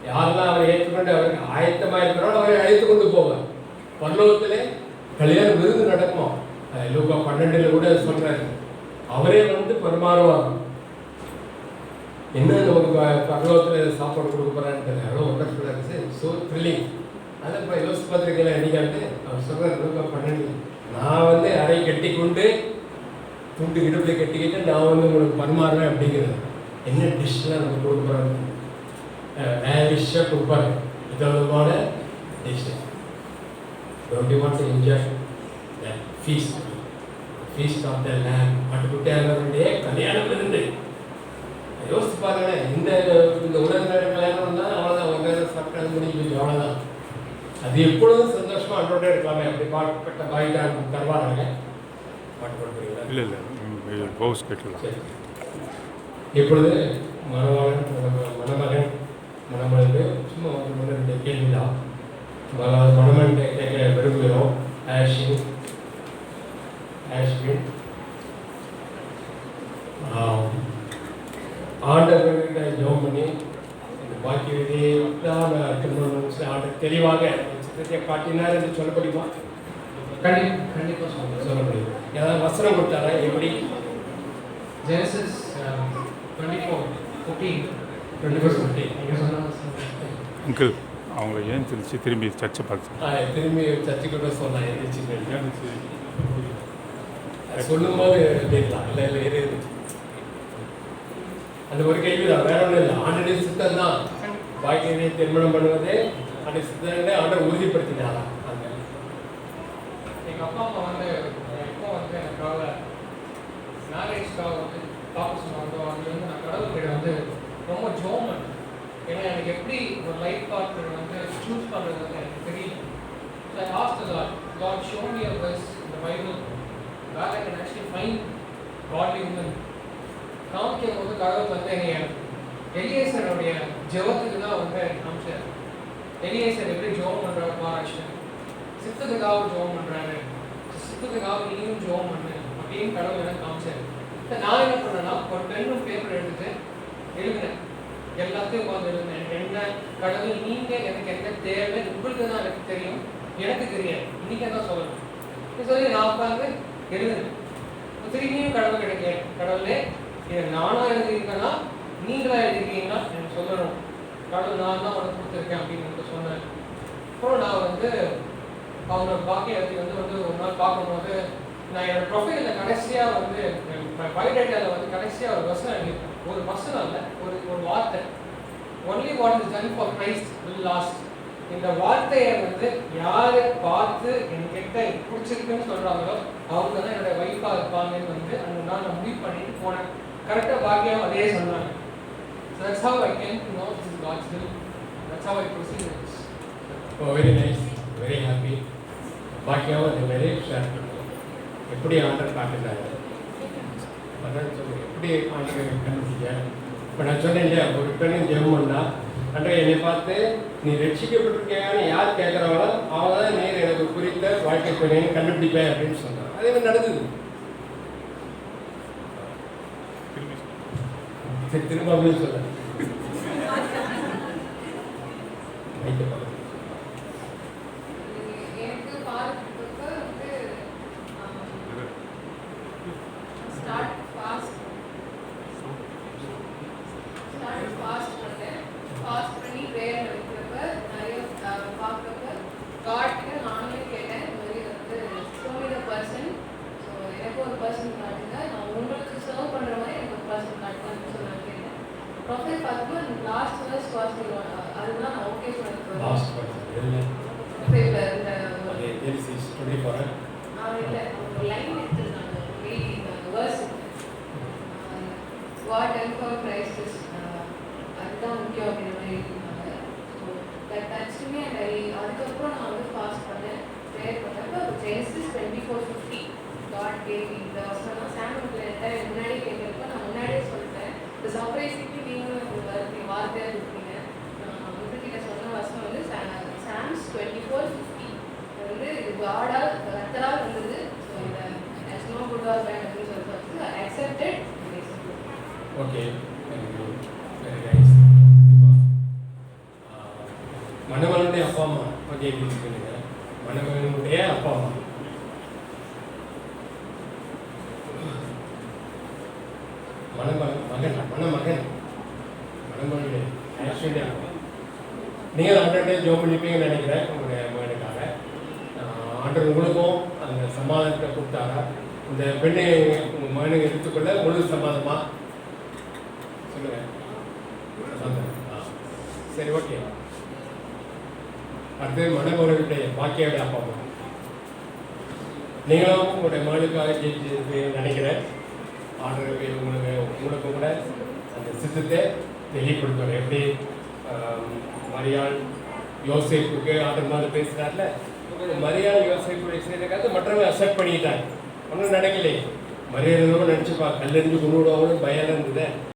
யாரெல்லாம் அவரை ஏற்றுக்கொண்டு அவருக்கு ஆயத்தமாக இருக்கிறாரோ அவரை அழைத்து கொண்டு போவார். பரலோகத்திலே கல்யாண விருது நடக்குமா? லூக்கா 12 கூட சொல்றாரு. அவரே வந்து பரிமாறுவார். என்ன நமக்கு பரலோகத்தில் சாப்பாடு கொடுக்க போறான்னு தெரியல. அவ்வளோ ஒன்றரை ஸோ த்ரில்லிங். அதை இப்போ யோசிச்சு பார்த்துருக்கீங்களா? என்னைக்காண்டு அவர் சொல்கிறார் லூக்கா 12, நான் வந்து அறை கட்டி கொண்டு துண்டு இடுப்பில் கட்டிக்கிட்டு நான் வந்து உங்களுக்கு பரிமாறுவேன் அப்படிங்கிறது. என்ன டிஷ்லாம் நம்ம கொடுக்க போகிறாங்க? டிஷ்ஷாக கொடுப்பாங்க. விதவிதமான dish. Don't you want to enjoy the feast of the land. ஆட்டுக்குட்டியானவருடைய கல்யாணம் இருந்து யோசிச்சு பாருங்களேன். இந்த உலக கல்யாணம் தான் அவ்வளோதான். ஒரு நேரம் சாப்பிட்டு முடிஞ்சு போச்சு, அவ்வளோதான். அது எப்பொழுதும் சந்தோஷமா அன்றோட இருக்கலாமே. அப்படி பாட்டுப்பட்ட பாய்தான் தருவாங்க. பாட்டு கொடுக்குறீங்களா? இல்லை இல்லை, பவுஸ் கேட்கலாம். இப்பொழுது மணமகன் மணமகளுக்கு சும்மா ஒரு 2 கேள்விதான். மணமகன் கேட்க விரும்புகிறோம். ஆஷ்வின் ஆண்டவர்கிட்ட ஜெபம் பண்ணி இந்த பாக்கியத்தை ஆண்டர் தெளிவாக சித்தத்தை காட்டினார் என்று சொல்ல முடியுமா? கண்டிப்பாக சொல்ல முடியும். ஏதாவது வசனம் கொடுத்தாரா? எப்படி? ஜெனசிஸ் 24:14 அங்கிள் அவங்கள ஏன் திரும்பி சர்ச்சை பார்த்து திரும்பி சர்ச்சைக்கு சொன்னாங்க. எழுந்திரிச்சு சொல்லும்போது கேட்கலாம். இல்லை இல்லை இரு, அந்த ஒரு கேள்விதான், வேற ஒன்றும் இல்லை. ஆண்டருடைய சித்தம் தான் பாக்கியத்தை திருமணம் பண்ணுவது. அந்த சித்தத்தை ஆண்டர் உறுதிப்படுத்தினாரா? அந்த எங்கள் அப்பா அம்மா வந்து எப்போ வந்து எனக்காக மேரேஜ்க்காக வந்து பார்க்க சொன்னாங்க. அது வந்து நான் கடவுள்கிட்ட வந்து ரொம்ப ஜோம் பண்ணேன். ஏன்னா எனக்கு எப்படி ஒரு லைஃப் பார்ட்னர் வந்து சூஸ் பண்ணுறது வந்து எனக்கு தெரியல. So I asked the Lord, God, show me a verse in the Bible where I can actually find godly women. காமிக்கும் போது கடவுள் வந்து எலியேசருடைய ஜெபத்துக்கு தான் வந்து காமிச்சார். எலியேசர் எப்படி ஜெபம் பண்ணுறாரு பாராட்டு, சித்தத்துக்காக ஜெபம் பண்ணுறாரு, சித்தத்துக்காக நீயும் ஜெபம் பண்ணு அப்படின்னு கடவுள் எனக்கு காமிச்சார். நான் என்ன பண்ணேன்னா ஒரு பெண்ணும் பேப்பர் எடுத்துட்டு எழுதினேன். எல்லாத்தையும் உட்காந்து எழுதினேன். என்ன கடவுள் நீங்கள் எனக்கு என்ன தேவை, உங்களுக்கு தான் எனக்கு தெரியும், எனக்கு தெரியாது, இன்னைக்கு தான் சொல்லணும் சொல்லி நான் உட்காந்து எழுதுனேன். திரும்பியும் கடவுள் கிடைக்கேன், கடவுளே இதை நானாக எழுதியிருக்கேன்னா நீங்களா எழுதிருக்கீங்கன்னா எனக்கு சொல்லணும். கடவுள் நான் தான் உனக்கு கொடுத்துருக்கேன் அப்படின்னு சொன்னேன். அப்புறம் நான் வந்து அவங்க பாக்கியத்தை வந்து ஒரு நாள் பார்க்கும்போது நான் என்னோட ப்ரொஃபைலில் கடைசியாக வந்து பயோடேட்டாவில் வந்து கடைசியாக ஒரு வசனம் எழுதியிருக்கேன். ஒரு வசனம் இல்லை, ஒரு வார்த்தை. Only what is done for Christ will last. இந்த வார்த்தையை வந்து யாரை பார்த்து என்கிட்ட பிடிச்சிருக்குன்னு சொல்கிறாங்களோ அவங்க தான் என்னோட வைஃபாக இருப்பாங்கன்னு வந்து அந்த நாள் நான் முடிவு பண்ணிட்டு போனேன். கரெக்டாக பாக்கியம் அதே சொன்னாங்க. So that's how I came to know this is God's will. That's how I proceeded. Oh, very nice, very happy. பாக்கியாவும் அந்த மாதிரி ஷேர் பண்ணுவோம். எப்படி ஆண்டர் காட்டுறாரு அதான் சொல்லுங்கள். எப்படி ஆண்டர் கண்டுபிடிக்க இப்போ நான் சொன்னேன் இல்லையா, ஒரு பெண்ணும் ஜெபம் பண்ணா அன்றைய என்னை பார்த்து நீ ரட்சிக்கப்பட்டிருக்கேன்னு யார் கேட்குறாங்களோ அவங்க தான் நீர் எனக்கு குறித்த வாழ்க்கை துணைன்னு கண்டுபிடிப்பேன் அப்படின்னு சொன்னாங்க. அதே மாதிரி நடந்தது. சரி, திரும்ப அப்படின்னு சொல்ல வாசிக்கிறோம் அதுதான் நான் ஓகே சொன்னது. லாஸ்ட் பர்சன் இல்லை இப்போ இந்த அது எல்சிஸ் 24 இல்லை ஒரு லைன் எடுத்துருந்தாங்க verse what help for Christ அதுதான் முக்கியம் அப்படின்ற மாதிரி இருந்தாங்க. So that touch me and அதுக்கப்புறம் நான் வந்து ஃபாஸ்ட் பண்ணேன் ப்ரேயர் பண்ணப்போ ஜெனசிஸ் 24:50 காட் கேவ் இந்த வசனம் சாமுவேல் என்கிட்ட முன்னாடி கேட்குறப்ப நான் முன்னாடியே சொல்லிட்டேன். இந்த சர்ப்ரைஸுக்கு நீங்களும் வார்த்தையாக கொடுப்பீங்க. நான் உங்ககிட்ட சொன்ன வசனம் வந்து சாம்ஸ் 24:50 வந்து காடால் கத்தரால் வந்தது. ஸோ இந்த as no good or bad அப்படின்னு சொல்லிட்டு accepted. Okay very nice. மணமகனுடைய அப்பா அம்மா ஓகே சொல்லுங்க. மணமகனுடைய அப்பா அம்மா மணமகனுடைய ஆக்சுவலி நீங்கள் ஆண்டர்டே ஜோப் பண்ணிப்பீங்கன்னு நினைக்கிறேன். உங்களுடைய மகனுக்காக ஆண்டர் உங்களுக்கும் அந்த சமாதானத்தை கொடுத்தாரா? இந்த பெண்ணை உங்கள் மகனுக்கு எடுத்துக்கொள்ள முழு சமாதமா சொல்லுங்க. சரி ஓகே. அடுத்து மணமகனுடைய பாக்கியோடைய அப்பா அம்மா நீங்களும் உங்களுடைய மகளுக்காக ஜெயிச்சு நினைக்கிறேன். ஆண்டர் உங்களுக்கு கூட அந்த சித்தத்தை வெளிப்படுத்தணும். எப்படி மரியாள் யோசேப்புக்கு ஆண்டர் மாதிரி பேசுகிறார்ல, மரியாள் யோசேப்பு செய்யறதுக்காக மற்றவங்க அக்செப்ட் பண்ணிட்டாங்க. ஒன்றும் நடக்கலையே. மரியாதை நினச்சிப்பா கல்லெறிஞ்சு கொண்டு விடுவாங்கன்னு பயம் இருந்தது.